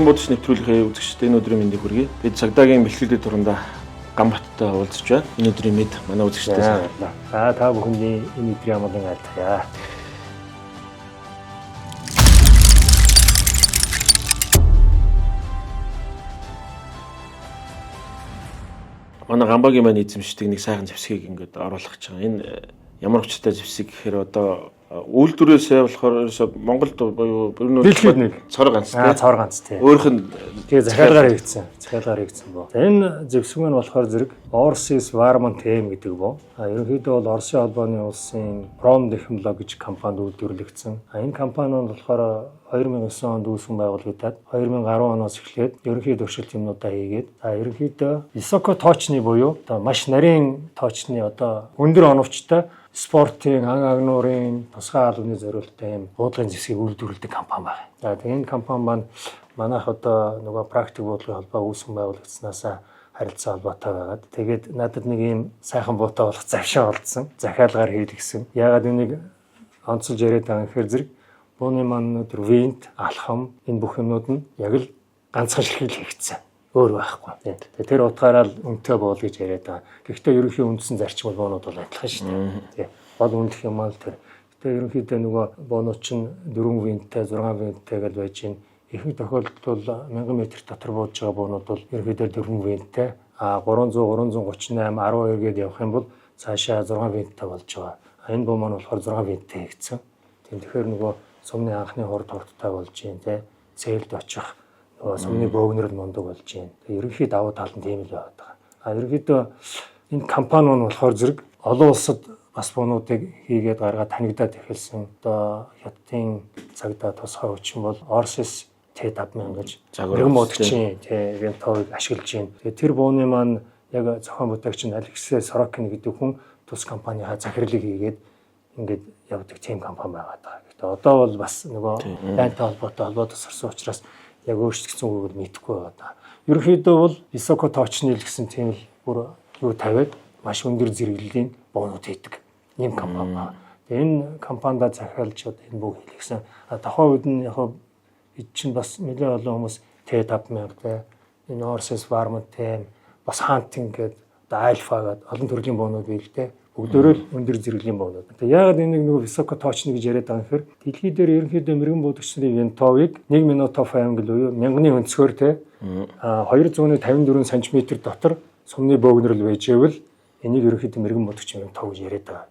Эрхэм бодис нэвтрүүлгийн үзэгчдээ энэ өдрийн мэндийг хүргэе. Бид цагдаагийн бэлтгэлийн туранда Гамбаттай уулзч байна. Энэ өдрийн мэд манай үзэгчдээ сайн. Та бүхний энэ өдрийн амгалан айлтгая. Манай Гамбагийн маань эзэмшдэг нэг сайхан зэвсгийг ингээд оруулах гэж байгаа. Энэ ямар учиртай зэвсэг гэхээр одоо үйлдвэрээсээ болохоор Монголд буюу дэлхийд нэг цор ганц тийм. Цор ганц тийм. Өөрөх нь тэгээ захиалгаар хийгдсэн боо. Энэ зэвсэг маань болохоор зэрэг Орсис Варман Тэм гэдэг боо. Ерөнхийдөө бол Оросын холбооны улсын Пром технологи компанид үйлдвэрлэгдсэн. Энэ компани нь болохоор 2009 онд үүсгэн байгуулагдаад 2010 оноос эхлээд ерөнхий туршилт юмнуудаа хийгээд ерөнхийдөө високо тоочны буюу одоо маш нарийн тоочны одоо өндөр оновчтой спортын агнуурын тусгай албаны зориулалттай юм буудлагын зэвсгийг үйлдвэрлэдэг компани байна. За тэгээ энэ компани маань манайх одоо нөгөө практик буудлагын холбоо үүсгэн байгуулагдсанаас харилцаа холбоотой байгаад тэгээд надад нэг ийм сайхан буутай болох завшаа олдсон. Захиалгаар хийлгсэн. Яагаад энийг онцолж яриад байгаа гэхээр зэрэг бууны маань өнөөдөр винт, алхам энэ бүх юмнууд нь яг л ганцхан ширхэл хийгдсэн. Өөр байхгүй. Тэгээ тэр утгаараа л үнэтэй боол гэж яриад байгаа. Гэхдээ ерөнхий үндсэн зарчим бол боонууд бол адилхан шүү дээ. Гол үндх юм аа л тэр. Гэхдээ ерөнхийдөө нөгөө боонууд чинь 4 винттэй, 6 винттэй гэж байж гин. Ихэнх тохиолдолд бол 1000 м дотор бууж байгаа боонууд бол ерөнхийдөө 4 винттэй, 300, 338, 12 гээд явах юм бол цаашаа 6 винттэй болж байгаа. Энэ буу маань болохоор 6 винттэй хийгдсэн. Тэгэхээр нөгөө сумны анхны хурд хурдтай болж гин те. Цээлд очих сумны бөөгнөрөл мундаг болж байна. Тэгээ ерөнхий давуу тал нь тийм л байгаад байгаа. Ерөнхийдөө энэ компани нь болохоор зэрэг олон улсад бас буунуудыг хийгээд гаргаад танигдаад эхэлсэн. Одоо Хятадын цагдаа тусгай хүчин бол Орсис Т5000 гэж нэгэн модчийн винтовыг ашиглаж байна. Тэгээ тэр бууны маань яг зохион бүтээгч нь Алексей Сорокин гэдэг хүн тус компанийнхаа захирлыг хийгээд ингээд явдаг тийм компани байгаад байгаа. Гэхдээ одоо бол бас нөгөө байнтай холбоотой холбоо тусарсан учраас яг өөрчлөгдсөн үгийг мэдэхгүй байна. Ерөнхийдөө бол високо тоочны л гэсэн тийм л бүр юу тавиад маш өндөр зэрэглэлийн боонууд хийдэг ийм компани байна. Тэгээ энэ компанида захиалж одоо энэ бүх хийлгсэн. Тухайн үед нь яг бид чинь бас нэлээд олон хүмүүс Т5000 те энэ Орсис Варман Тэм бас хантинг гэдэг одоо альфа гэдэг олон төрлийн боонууд бийлээ. Бүгдөө л өндөр зэрэглэлийн боонууд. Тэгээ яагаад энийг нөгөө високо тоочны гэж яриад байгаа юм хэрэг дэлхий дээр ерөнхийдөө мэрэгэн буудагчны винтовыг 1 минутов англ буюу 1000-ны өнцгөр те 254 см дотор сумны бөөгнөрл байжээвэл энийг ерөнхийдөө мэрэгэн буудагчны винтов гэж яриад байгаа.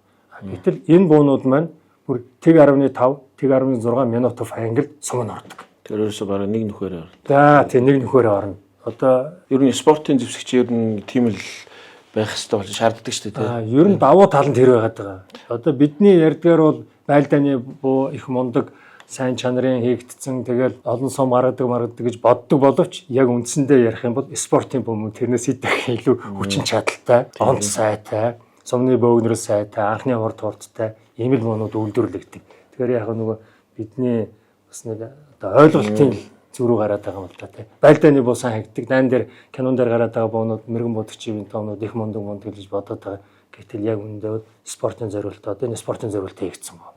Гэтэл энэ боонууд маань бүр тэг 10.5, тэг 16 минутов англ сум нь ордог. Тэр өөрөөсөө бараг нэг нөхөр орно. За тийм нэг нөхөр орно. Одоо ер нь спортын зэвсэгч ер нь тийм л байх хэрэгтэй болж шаарддаг шүү дээ. Ер нь давуу тал нь тэр байгаад байгаа. Одоо бидний ярьдгаар бол байлдааны буу их мундаг сайн чанарын хийгдсэн тэгэл олон сум гаргадаг гэж боддог боловч яг үндсэндээ ярих юм бол спортын бөмбөг тэрнээс идэх илүү хүчин чадалтай, онц сайтай, сумны бөөгнөрөл сайтай, анхны хурд хурдтай ийм л боонууд үйлдвэрлэгдэг. Тэгэхээр яг нөгөө бидний бас нэг одоо ойлголтын зүрүү гараад байгаа юм л да тий. Байлдааны буу сайн хийгдэг. Дан дээр кинон дээр гараад байгаа боонууд мэрэгэн бодогчийн тоонууд их мундаг гэж бодоод байгаа. Гэтэл яг үүндээ спортын зориултаа одоо энэ спортын зориултаа хийгдсэн боо.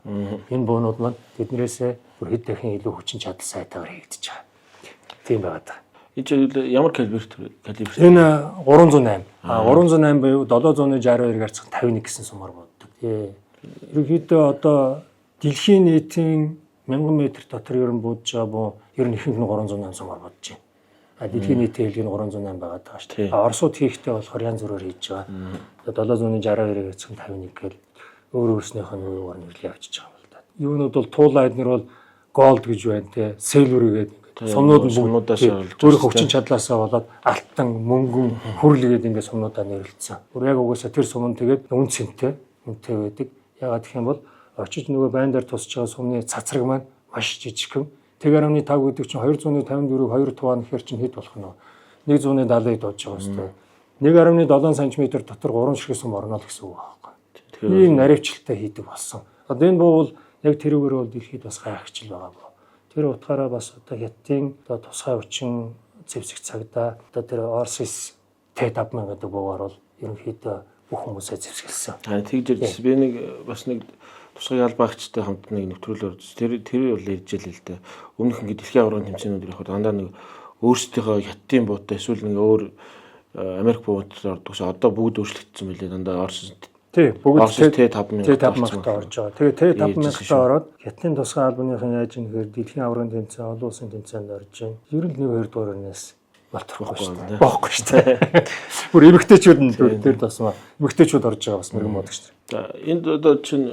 Энэ боонууд маань тэднэрээсээ бүр хэд дахин илүү хүчин чадал сайтаар хийгдэж байгаа. Тийм байгаад байгаа. Энэ чинь ямар калибр? Энэ 308. 308 буюу 762 гарцах 51 гэсэн сумаар боддог. Тий. Ерөнхийдөө одоо дэлхийн нийтийн 1000 м дотор ер нь буудж байгаа буу ер нь ихэнх нь 308 сумаар бодож байна. Дэлхийн нийтийн хэлгийн 308 байгаад байгаа шүү дээ. Оросууд хийхдээ болохоор янз бүрээр хийж байгаа. 762-ыг эцэг 51 гэл өөр өөрснийх нь юугаар нэрлээ авчиж байгаа юм л да. Юунууд бол туулайднэр бол голд гэж байна те. Silver гэдэг сумнууд нь сумнуудаас өөрөөх хүчин чадлаасаа болоод алтан, мөнгөн, хүрэл гэдэг ингээд сумнуудаа нэрлэлсэн. Бүр яг угаасаа тэр сум нь тэгээд үнцэнтэй байдаг. Ягаад гэх юм бол очиж нөгөө байн дээр тусч байгаа сумны цацраг маань маш жижигхэн. Тэг 10.5 гэдэг чинь 254-ийг 2 туваан гэхэр чинь хэд болох нь вэ? 170-ыг дууж байгаа хэвээр. 1.7 см дотор 3 ширхэг сум орно л гэсэн үг байхгүй. Ийм наривчлалтай хийдэг болсон. Одоо энэ буу бол яг тэрүүгээр бол дэлхийд бас гайхагчл байгаа боо. Тэр утгаараа бас одоо Хятадын одоо тусгай хүчин зэвсэг цагдаа одоо тэр Орсис Т5000 гэдэг буугаар бол ерөнхийдөө бүх хүмүүсээ зэвсгэлсэн. Тэгж би нэг бас нэг тусгай албаагчтай хамт нэг нэвтрүүлгээр тэр бол ярьж л л дээ. Өмнөх ингээд дэлхийн аврагын тэмцээнүүд ирэхэд дандаа нэг өөрсдийнхөө хятадын буутай эсвэл нэг өөр Америк буудлаар ордог ш одоо бүгд өөрчлөгдсөн байлээ дандаа Орос тий бүгд Т5000 орж байгаа. Тэгээ Т5000 ороод хятадын тусгай албаныхан яаж юм гэхээр дэлхийн аврагын тэмцээн олон улсын тэмцээнд орж байна. Ер нь 1-2 дугаар орноос болчихгүй шүү дээ. Боохгүй шүү дээ. Бүр эмэгтэйчүүд нь дээр тасмаа. Эмэгтэйчүүд орж байгаа бас мэрэгэн бодог шүү дээ. За энд одоо чинь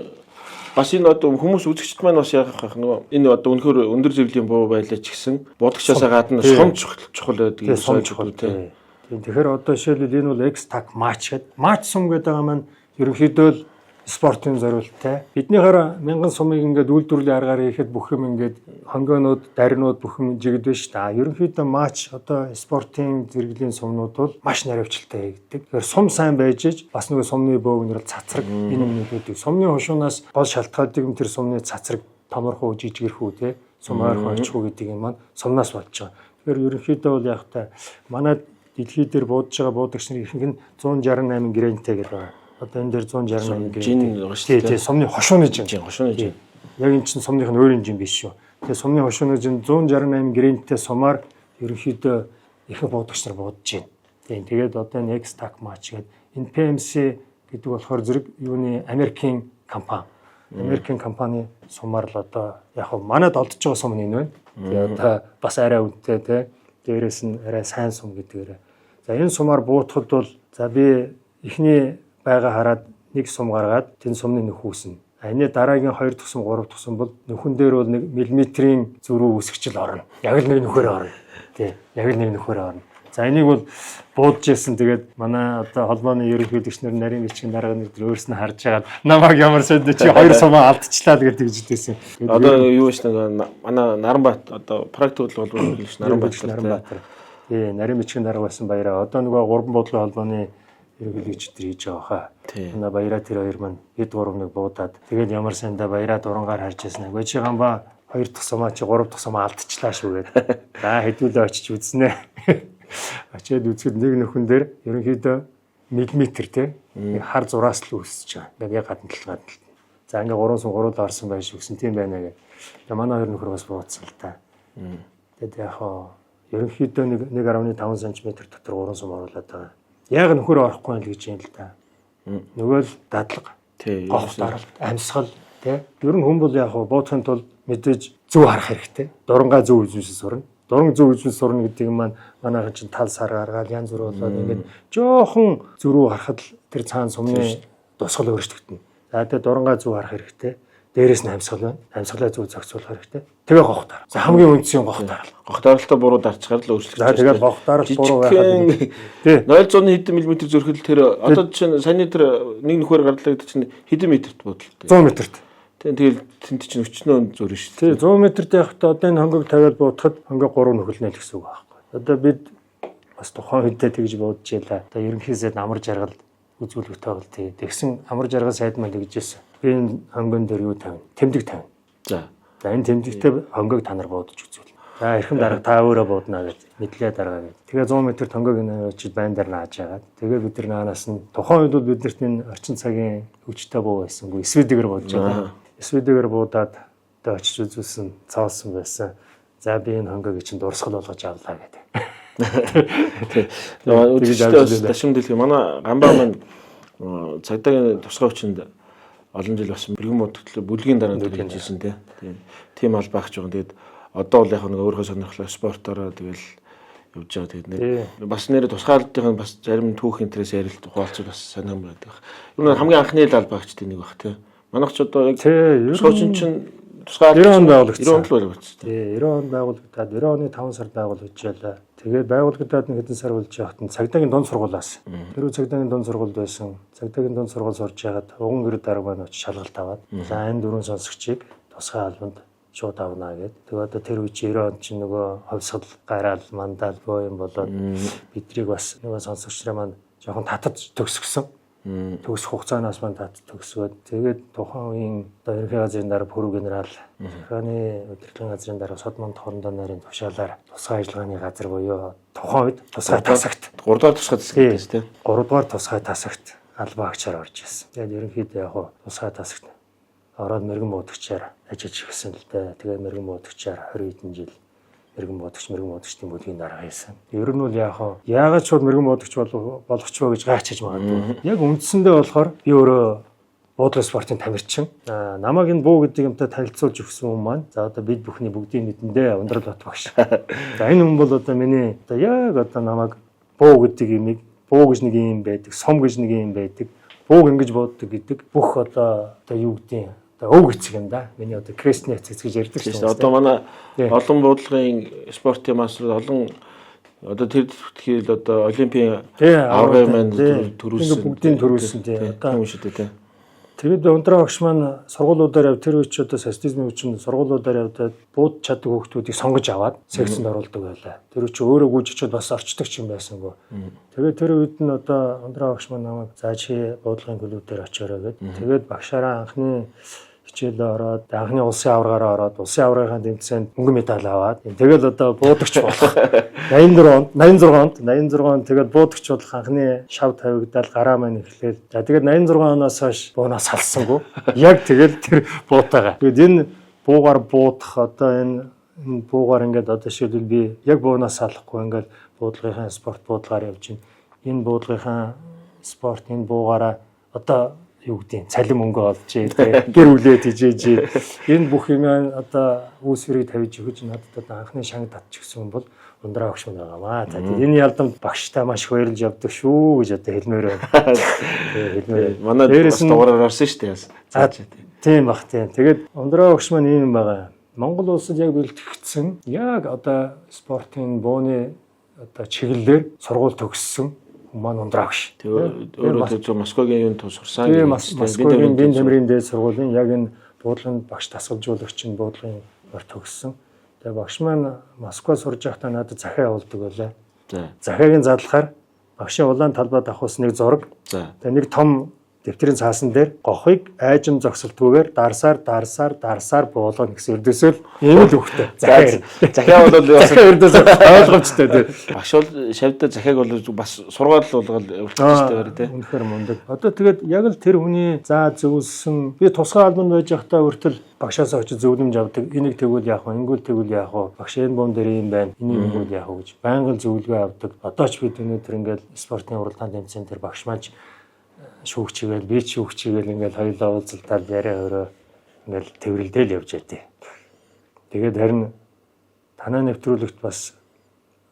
бас энэ одоо хүмүүс үзэгчд маань бас яах вэ нөгөө энэ одоо үнэхээр өндөр зэрэглэлийн буу байлаа ч гэсэн бодогчоосаа гадна сум чухал байдаг юм сум чухал тийм. Тэгэхээр одоо жишээлбэл энэ бол X-Tac match гэдэг. Match сум гэдэг байгаа маань ерөнхийдөө л спортын зориулттай. Биднийхээр мянган сумыг ингээд үйлдвэрлэлийн аргаар хийхэд бүх юм ингээд хонгойнууд, даринууд бүх юм жигд байна шүү дээ. Ерөнхийдөө матч одоо спортын зэрэглэлийн сумнууд бол маш наривчлалтай хийгддэг. Тэгэхээр сум сайн байж иж бас нөгөө сумны бөөгнөр цацраг энэ юмнуудыг сумны хушуунаас гол шалтгаалдаг юм тэр сумны цацраг томорхоо жижигэрхүү те сум ойрхон очихгүй гэдэг юм маань сумнаас болж байгаа. Тэгэхээр ерөнхийдөө бол яг та манай дэлхий дээр буудаж байгаа буудагч нар ихэнх нь 168 грэнтэй гэдэг байна. Одоо энэ дээр 168 грэн. Тий, сумны хошууны жин. Хошууны жин. Яг энэ чинь сумных нь өөрийн жин биш шүү. Тэгээ сумны хошууны жин 168 грэнтэй сумаар ерөнхийдөө ихэнх буудагч нар буудаж байна. Тий, тэгээд одоо энэ X-Tac match гэдэг энэ PMC гэдэг болохоор зэрэг юуны Америкийн компани. Америкийн компани сумаар л одоо яг хөө манад олдож байгаа сум нь энэ байна. Тэгээ одоо бас арай үнэтэй тий. Дээрээс нь арай сайн сум гэдгээр. За энэ сумаар буутахад бол за би эхний байга хараад нэг сум гаргаад тэн сумны нөхөөснө. Энэ дараагийн 2 дахь сум 3 дахь сум бол нөхөн дээр бол 1 мм-ийн зөрүү үсгчл орно. Яг л нэг нөхөр орно. Тий. Яг л нэг нөхөр орно. За энийг бол буудаж ирсэн. Тэгээд манай одоо холбооны ерөнхийлөгч нар нарийн бичгийн дарга нар өөрснөө харж байгаа. Намайг ямар сэдв чи 2 сумаа алдчихлаа гэдэг жижигдээсэн. Одоо юу вэ манай Наранбаат одоо практик холбооны ерөнхийлөгч Наранбаатар. Тий, нарийн бичгийн дарга байсан баяраа. Одоо нөгөө 3 буудлын холбооны ерөнхийлөгч тэр хийж байгаа хаа. Манай баяраа тэр хоёр маань бид 3 нэг буудаад тэгээд ямар сайндаа баяраа дурангаар харж яснаа. Гоо чи гамба 2 дахь сумаа чи 3 дахь сумаа алдчихлаа шүү гэдэг. За хэдүүлээ очиж үзнэ. Очиад үзэхэд нэг нөхөн дээр ерөнхийдөө 1 м те нэг хар зураас л үүсэж байгаа. Яг гадна талд. За ингээ 3 сум 3 орсон байж өгсөн тийм байна гэх. Тэгээ манай хоёр нөхөр бас буудсан л та. Тэгээд яг ерөнхийдөө 1.5 см дотор 3 сум оруулаад байгаа. Яг нөхөр орохгүй л гэж юм л да. Нөгөө л дадлага. Тий. Гогт аралт, амьсгал тий. Ер нь хүн бол яг буудахын тулд мэдээж зөв харах хэрэгтэй. Дурангаа зөв үзүүлсэн сурна. Дуран зөв үзүүлсэн сурна гэдэг нь манайхан чинь тал сар гаргаад янз бүр болоод ингээд жоохон зөрүү харахад тэр цаана сумны тусгал өөрчлөгдөнө. За тэгээ дурангаа зөв харах хэрэгтэй. Дээрээс нь амьсгал байна. Амьсгалаа зөв зохицуулах хэрэгтэй. Тэгээ гогт арал. За хамгийн үндсэн гогт арал. Гогт аралтай буруу дарчгаар л өөрчлөгдөж байна. За тэгээд гогт арал буруу байхад тий 0.1 хэдэн мм зөрхөл тэр одоо чинь саний тэр нэг нөхөр гарлаа гэдэг чинь хэдэн метрт бодлоо. 100 метрт. Тэгэл тэнд чинь өчнөө зөрөн шүү дээ. Тий 100 метрт явахдаа одоо энэ хонгог тавиад буутахад хонгог 3 нөхөлнө гэсэн үг байхгүй. Одоо бид бас тухайн үедээ тэгж буудаж ялаа. Одоо ерөнхийдөө амар жаргал үзүүлэх тоогл тий. Тэгсэн амар жаргал сайд маань тэгжсэн. Би энэ хонгон дээр юу тавина? Тэмдэг тавина. За энэ тэмдэгтэй хонгог та нар буудаж үзүүл. За эрхэм дарга та өөрөө бууднаа гэж мэдлээ даргаа гэж. Тэгээ 100 м хонгог очиж байн дээр нааж яагаад. Тэгээ бид нар наанаас нь тухайн үед бол биднэрт энэ орчин цагийн хөвчтэй буу байсангүй эсвэдгээр буудаж байгаа. Эсвэдгээр буудаад одоо очиж үзүүлсэн цаалсан байсан. За би энэ хонгог чинь дурсгал болгож авлаа гэдэг. Тэгээ үзэгчдээ дашим дэлхий манай гамбаа маань цагдаагийн тусгай хүчинд олон жил бас бэргэн модтлоо бүлгийн дараа төлж ирсэн тийм аль багч байгаа. Тэгээд одоо бол яг нэг өөрөө сонирхлоо спортоор тэгэл явж байгаа. Тэгээд нэг бас нэр тусгаалдын бас зарим түүх интерес ярилт ухаалцал бас сонирм байдаг. Юу нэг хамгийн анхны аль багчдын нэг баг тийм. Манайх ч одоо яг суучин чинь тусгаал 90 он байгуулагдсан. 90 онд л байгуулагдсан. Тий 90 онд байгуулагдаад 90 оны 5 сард байгуулагдж ялаа. Тэгээд байгуулагдаад нэг хэдэн сар болж байхад нь цагдаагийн дунд сургуулаас. Тэр цагдаагийн дунд сургуульд байсан. Цагдаагийн дунд сургууль сурж ягаад уган гэр дарга маань очиж шалгалт аваад. За энэ 4 сонсогчийг тусгай албанд шууд авнаа гэд. Тэгээд одоо тэр үе 90 онд чинь нөгөө ховсгал гараал мандал боо юм болоод бидрийг бас нөгөө сонсогчраа маань жоохон татаж төгсгсөн. Төгс хугацаанаас маань тат төгсөөд тэгээд тухайн үеийн одоо ерөнхий газрын дарга Пүрүү генерал Ираны удирдлагын газрын дарга Содмон Тохондоо нарын тушаалаар тусгай ажиллагааны газар буюу тухайн үед тусгай тасагт 3 дугаар тусгай тасагт тийм 3 дугаар тусгай тасагт албан агчаар орж ирсэн. Тэгээд ерөнхийдөө яг тусгай тасагт ороод мэрэгэн буудагчаар ажиллаж ирсэн л дээ. Тэгээд мэрэгэн буудагчаар 20 хэдэн жил мэрэгэн бодогч тийм бүлгийн дарга хийсэн. Ер нь бол яагаад шууд мэрэгэн бодогч болох ч вэ гэж гайхаж магадгүй. Яг үндсэндээ болохоор би өөрөө буудлын спортын тамирчин. Намайг энэ буу гэдэг юмтай танилцуулж өгсөн хүн маань. За одоо бид бүхний бүгдийн нэдэндээ Ундрал Бат багш. За энэ хүн бол одоо миний яг намайг буу гэдэг юмыг буу гэж нэг юм байдаг, сум гэж нэг юм байдаг. Бууг ингэж боддог гэдэг бүх одоо юу гэдэг өг эцэг юм да. Миний одоо крестний эцэг гэж ярьдаг шүү дээ. Одоо манай олон буудлагын спортын мастер олон одоо тэр тэгэхээр одоо олимпийн аврагын маань төрүүлсэн. Бүгдийн төрүүлсэн тийм. Одоо юм шүү дээ тийм. Тэгээд Ундрал багш маань сургуулиудаар тэр үеч одоо социализмын үеч сургуулиудаар явдаад бууд чаддаг хүүхдүүдийг сонгож аваад секцэнд оруулдаг байлаа. Тэр үеч өөрөө гүйж очиод бас орчдөг юм байсангүй. Тэгээд тэр үед нь одоо Ундрал багш маань намайг за чи буудлагын клубээр очиорой гэд. Тэгээд багшаараа анхны хичээлээ ороод анхны улсын аврагаараа ороод улсын аврагын тэмцээнд мөнгөн медаль аваад тэгэл одоо буудагч болох 86 онд тэгээд буудагч болох анхны шав тавигдал гараа маань эхлээл. За тэгээд 86 оноос хойш буунаас салсангүй. Яг тэгэл тэр буутаага. Тэгээд энэ буугаар буудах одоо энэ буугаар ингээд одоо шилбэл би яг буунаас салахгүй ингээд буудлагын спорт буудлагаар явж байна. Энэ буудлагын спорт энэ буугаараа одоо юу гэдэг цалин мөнгө олж гэр үлээд хижээж энэ бүх юм одоо үүсвэрийг тавьж өгч надад анхны шанг татчих гэсэн бол Ундрал багш маань байгаамаа. За энэ ялдамт багштай маш их баярлж явдаг шүү гэж одоо хэлмээр байна. Манай дээрээс дугаараар орсон шүү дээ. Тийм бах тийм. Тэгээд Ундрал багш маань ийм байгаа. Монгол улсад яг бэлтгэгдсэн яг одоо спортын бууны одоо чиглэлээр сургууль төгссөн маань Ундрал багш. Өөрөө Москвагийн юунд сурсан. Москвагийн бие тамирын дээд сургуулийн яг энэ буудлын багш дасгалжуулагчийн буудлын төгссөн. Тэгээ багш маань Москва сурж байхдаа надад захиа явуулдаг байлаа. Захиагийн задлахаар багшийн улаан талбайд авахс нэг зураг. Тэгээ нэг том дэвтрийн цаасан дээр гохыг айжим зогсолтгүйгээр дарсаар буулгана гэсэн өрдөөсөө л ийм л үхтэй. Захиа бол өрдөөсөө ойлгомжтой тийм. Багш бол шавьда захиаг бол бас сургаал болгоод явуулчихсан шүү дээ тийм. Үнэхээр мундаг. Одоо тэгээд яг л тэр хүний зөвлөсөн би тусгай албанд байж байхдаа хүртэл багшаас очиж зөвлөмж авдаг. Энийг тэгвэл яах вэ? Ингүүл тэгвэл яах вэ? Багш энэ бом дээр юм байна. Энийг ингүүл яах вэ гэж байнга зөвлөгөө авдаг. Одоо ч бид өнөөдөр ингээд спортын уралдаан тэмцээн дээр багш маань шүүгчгээл би ч шүүгчгээл ингээл хоёулаа уулзалтаар яриа өрөө ингээл тэрвэрлдэл явж байдیں۔ Тэгээд харин танаа нэвтрүүлэгт бас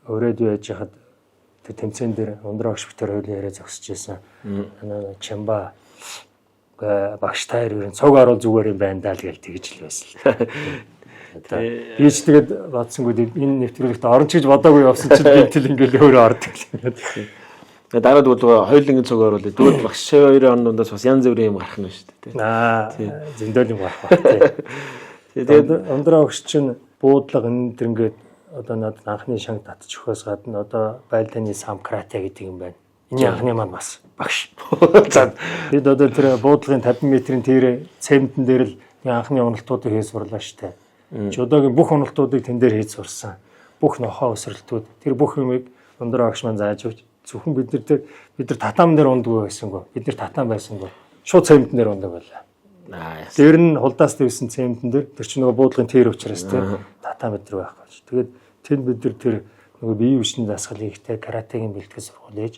өрөөд байж хаад тэр тэмцээн дээр Ундрал багш битэр хоёул яриа зогсож байсан. Танаа Чамба багш таар ерэн цог оруул зүгээр юм байна даа л гэж тэгж л байсан л. Би ч тэгээд бодсонгүй энэ нэвтрүүлэгт орно ч гэж бодоогүй явсан чинь бинтэл ингээл өөрөө ордог юм. Дараа дүүл хоёулынгийн цог оруулаад дүүл багш хоёрын ондоос бас янз бүрийн юм гарах нь шүү дээ. Зөндөл юм гарах ба. Тэгээд Ундрал багш чинь буудлага энэ төр ингээд одоо надад анхны шанг татчих хөөс гадна одоо байлдааны сам карате гэдэг юм байна. Энэ анхны маань бас багш. За бид одоо тэр буудлагын 50 метрийн тэр цементэн дээр л анхны уналтуудыг хийж сурлаа штэ. Чи одоогийн бүх уналтуудыг тэн дээр хийж сурсан. Бүх нохоо өсрэлтүүд тэр бүх юмыг Ундрал багш маань зааж өгч зөвхөн бид нар татам дээр ундгүй байсангүй. Бид нар татам байсангүй. Шууд цементэн дээр ундаг байлаа. Тэр нь хулдаас дэвсэн цементэн дээр тэр чинь нөгөө буудлагын тэр учраас тэр татам бид нар байхгүй. Тэгээд тэнд бид нар тэр нөгөө биеийн хүчний дасгал хийхдээ каратегийн бэлтгэл сургууль ээж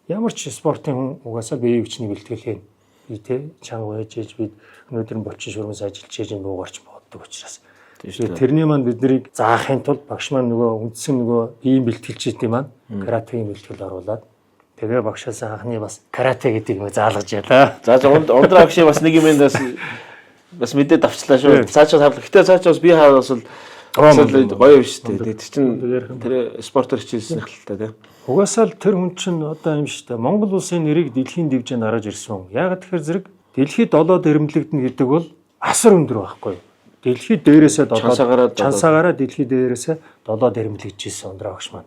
ямар ч спортын хүн угаасаа биеийн хүчний бэлтгэл хийн. Би тэ чанга ээжээж бид өнөөдөр болчин шуурмас ажиллаж хийж буугарч боддог учраас. Тэрний маань биднийг заахын тулд багш маань нөгөө үндсэн нөгөө биеийн бэлтгэлчдийн маань каратегийн бэлтгэл оруулаад тэгээ багшаас анхны бас карате гэдэг юм заалгаж ялаа. За Ундрал багш бас нэг юм бас мэдээд авчлаа шүү. Цаашаа хавлаа. Гэтэ цаашаас би хаваас л гоё юм шүү дээ. Тэр чинь тэр спортоор хичээлсэн хэлтэй тийм. Угаасаа л тэр хүн чинь одоо юм шүү дээ. Монгол улсын нэрийг дэлхийн дэвжээнд гаргаж ирсэн. Яг тэгэхээр зэрэг дэлхийд долоод ирэмлэгдэнэ гэдэг бол асар өндөр байхгүй юу? Дэлхийд дээрээсээ чансаагаараа дэлхийд дээрээсээ долоод ирэмлэгдэжсэн Ундрал багш маань.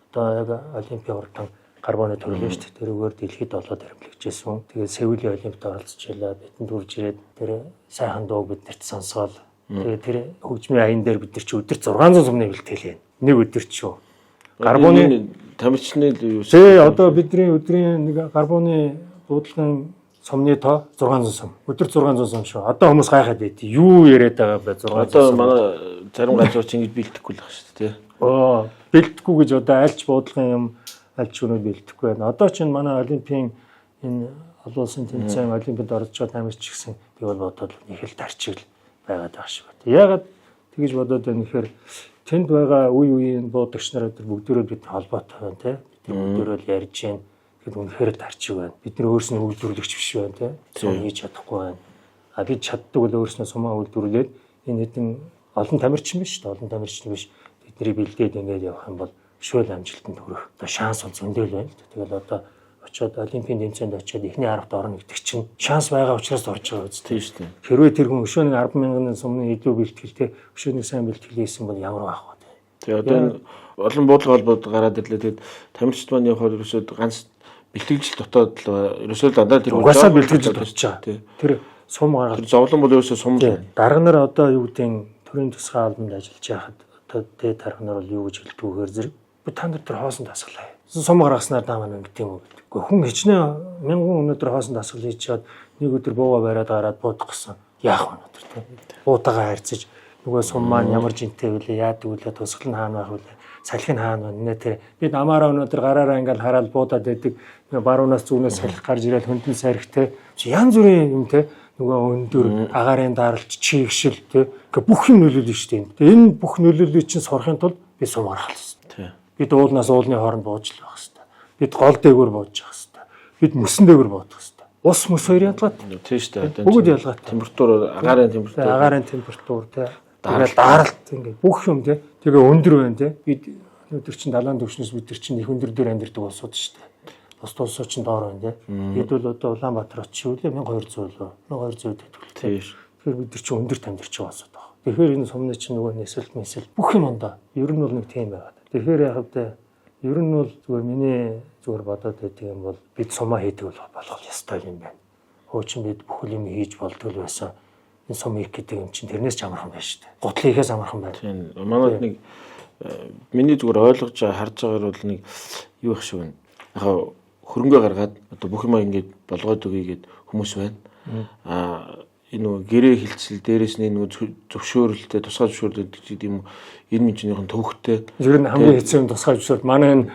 Одоо яг олимпийн уралдаан карбоны төрлөө шүү дээ. Тэрүүгээр дэлхийд долоод ирэмлэгдэжсэн. Тэгээд Сеулийн олимпиад оролцож байлаа. Бидэнд үрж ирээд тэр сайхан дуу биднэрт сонсоол. Тэгээд тэр хөгжмийн аян дээр бид нар чи өдөрт 600 сумны бэлтгэл байна. Нэг өдөрт шүү. Карбоны тамирчны юу? Одоо бидний өдрийн нэг карбоны буудлагын сумны тоо 600 сум. Өдөр 600 сум шүү. Одоо хүмүүс гайхаад байт. Юу яриад байгаа бэ 600 сум. Одоо манай зарим газар ч ингэж бэлтгэхгүй л байх шүү дээ. Бэлдэхгүй гэж одоо альч буудлын юм альч өнөд бэлдэхгүй байна. Одоо чинь манай олимпийн энэ олон улсын тэмцээн олимпиад орж байгаа тамирч гэсэн би бол бодоод нэг л дарчил байгаад байгаа шиг байна. Ягаад тэгэж бодоод байна гэхээр тэнд байгаа үе үеийн буудагч нараа бүгдөө бидний холбоотой байна те. Бид бүгдөө л ярьж байна. Тэгэд үнэхээр дарчиг байна. Бид нар өөрснөө үйлдвэрлэгч биш байна те. Сум хийж чадахгүй байна. А бид чаддаг бол өөрснөө сумаа үйлдвэрлээд энэ хэдэн олон тамирчин биш шүү дээ. Олон тамирчин биш. Бидний бэлдээд ингээд явах юм бол шөл амжилтанд хүрэх одоо шанс зөндөл байна л да. Тэгэл одоо очиод олимпийн тэмцээнд очиод эхний 10-т орно гэдэг чинь шанс байгаа учраас орж байгаа үст тийм шүү дээ. Хэрвээ тэр хүн өшөөний 10,000-ын сумны илүү бэлтгэлтэй өшөөний сайн бэлтгэл хийсэн бол ямар байх вэ? Тэгээ одоо энэ олон буудлын холбоод гараад ирлээ. Тэгээд тамирчид маань явахаар ерөөсөө ганц бэлтгэгч дотоод л ерөөсөө дандаа тэр угаасаа бэлтгэж бодож байгаа. Тэр сум гаргаад зовлон бол ерөөсөө сум. Дарга нар одоо юу гэдэг төрийн тусгай албанд ажиллаж байхад одоо дээд дарга нар бол юу гэж хэлдэггээр зэрэг та нар тэр хоосон дасгалаа. Сум гаргаснаар даа маань гэдэг юм уу? Хүн хичнээн 1000 өнөдөр хоосон дасгал хийж чад нэг өдөр бууга бариад гараад буудах гэсэн. Яах вэ өнөдөр те? Буудаагаа харьцаж нөгөө сум маань ямар жинтэй вүлээ яадаг вүлээ тусгал нь хаана байх вүлээ салхи нь хаана байна нэ тэр бид амаараа өнөдөр гараараа ингээл хараад буудаад байдаг баруунаас зүүнээс салхи гарч ирээд хөндлөн сархитэй янз бүрийн юм те нөгөө өндөр агаарын даралт чигшил те бүх юм нөлөөлнө шүү дээ. Тэгээ энэ бүх нөлөөллийг чинь сурахын тулд би сум гаргах хэрэгтэй. Бид уулнаас уулны хооронд бууж л байх хэрэгтэй. Бид гол дээгүүр бууж явах хэрэгтэй. Бид мөсөн дээгүүр буудах хэрэгтэй. Ус мөс хоёр ялгаатай. Тийм шүү дээ. Бүгд ялгаатай. Температур агаарын температур те. Тэгээд даралт ингээд бүх юм те. Тэгээ өндөр байна те. Бид өнөдөр чинь далайн түвшнээс бид нар чинь их өндөр дээр амьдардаг улсууд шүү дээ. Бус улсууд чинь доор байна те. Бид бол одоо Улаанбаатар очив үлээ 1200 лөө 1200 төгрөг те. Тэгэхээр бид нар чинь өндөр амьдарч байгаа улсууд байна. Тэгэхээр энэ сумны чинь нөгөө нэсэлт мэсэл бүх юм ондоо. Ер нь бол нэг тийм байгаад. Тэгэхээр яг тэ ер нь бол зүгээр миний зүгээр бодоод байдаг юм бол бид сумаа хийдэг болгох ёстой юм байна. Хуучин бид бүх юм хийж болдгол байсан. Энэ сум хийх гэдэг юм чинь тэрнээс ч амархан байна шүү дээ. Гутал хийхээс амархан байна. Тийм. Манайд нэг миний зүгээр ойлгож харж байгаагаар бол нэг юу их шиг байна. Яг хөрөнгө гаргаад одоо бүх юм ингээд болгоод өгье гэд хүмүүс байна. Энэ нөгөө гэрээ хилцэл дээрээс нь нөгөө зөвшөөрөлтэй тусгай зөвшөөрөлтэй гэдэг юм энэ минийхэн төвхтэй. Ер нь хамгийн хэцүү тусгай зөвшөөрөл манай энэ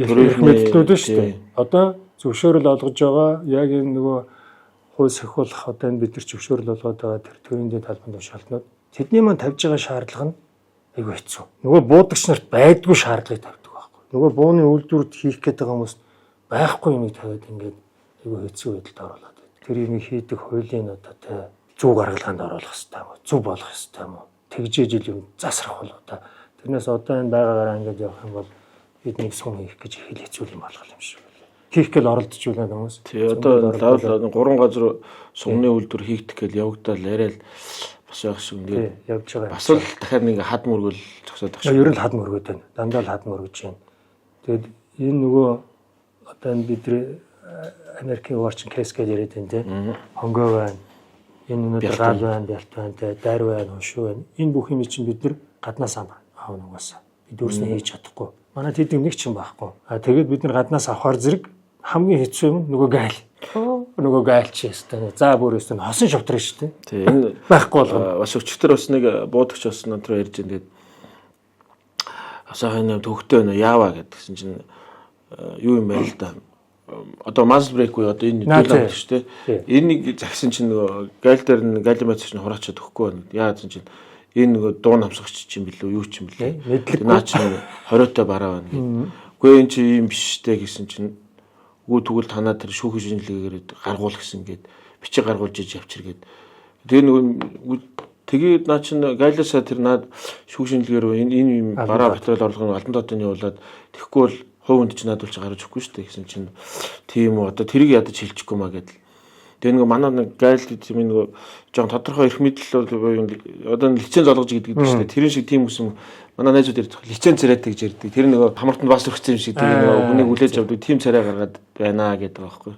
их мэдлүүд нь шүү дээ. Одоо зөвшөөрөл олгож байгаа яг энэ нөгөө хууль сахиулах одоо энэ бид нар зөвшөөрөл олгоод байгаа тэр төрийн дэд талбарт тушаалтнууд тэдний маань тавьж байгаа шаардлага нь айгүй хэцүү. Нөгөө буудагч нарт байдгүй шаардлагыг тавьдаг байхгүй. Нөгөө бууны үйлдвэрүүд хийх гээд байгаа хүмүүс байхгүй юмыг тавиад ингээд айгүй хэцүү байдалд оруулаад. Тэр юм хийдэг хуулийн одоо тэ зөв гаргалгаанд оруулах хэрэгтэй юм уу? Зөв болгох хэрэгтэй юм уу? Тэгжээж ил юм засрах болоо та. Тэрнээс одоо энэ байгаагаараа ингэж явах юм бол бид нэг сум хийх гэж их хэцүү юм болох юм шиг байна. Хийх гээл оролдож байна хүмүүс. Тий одоо лавл 3 газар сумны үйлдвэр хийгдэх гээл явагдаад яриад бас яг шиг ингээд явж байгаа. Бас л дахиад нэг хад мөргөл зогсоод байх шиг. Ер нь хад мөргөд байна. Дандаа л хад мөргөж байна. Тэгэд энэ нөгөө одоо энэ бидний Америкийн уурчин кейс гэж яриад байна те. Хонгой байна. Энэ өнөдөр гал байна, бялт байна те, дайр байна, хоншуу байна. Энэ бүх юм чинь бид нар гаднаас аав нугасаа. Бид өөрснөө хийж чадахгүй. Манай тэд нэг ч юм байхгүй. Тэгээд бид нар гаднаас авахар зэрэг хамгийн хэцүү юм нөгөө гайл. Нөгөө гайлч ястай. За бүр өстө хосон шавтрын шүү дээ. Тий энэ байхгүй болгоо. Бас өчтөр бас нэг буудагч бас өнөдөр ярьж байна. Тэгээд асаахын төвхтэй байна яаваа гэдгсэн чинь юу юм байл та. Одоо muscle break уу одоо энэ дүүлэн шүү дээ. Энийг загсан чинь нөгөө гайл дээр нь галимац чинь хураачаад өгөхгүй байна. Яа гэсэн чинь энэ нөгөө дуу намсагч чинь билүү юу ч юм блэ. Наа чинь 20-той бараа байна гэдэг. Үгүй энэ чи юм биш дээ гэсэн чинь үгүй тэгвэл танаа тэр шүүх шинжилгээгээр гаргуул гэсэн гээд бичиг гаргуулж иж явчир гээд. Тэгээ нөгөө тэгээд наа чинь гайласаа тэр наад шүүх шинжилгээгээр энэ юм бараа материал орлогын албан тооцооны явуулаад тэгэхгүй бол хувь хүнд чинь надад гарч өгөхгүй шүү дээ гэсэн чинь тийм үү одоо тэрийг ядаж хэлчихгүй маа гэдэл. Тэгээ нэг манай нэг гайл гэдэг юм нэг жоон тодорхой эрх мэдэл бол одоо лиценз олгож гэдэг шүү дээ. Тэрэн шиг тийм хүсэм манай найзууд ярьдаг лиценз царайт гэж ярьдаг. Тэр нэг хамартанд бас өргөцсөн юм шиг тэгээ нэг хүнийг үлээж авдаг тийм царай гаргаад байна гэдэг байхгүй.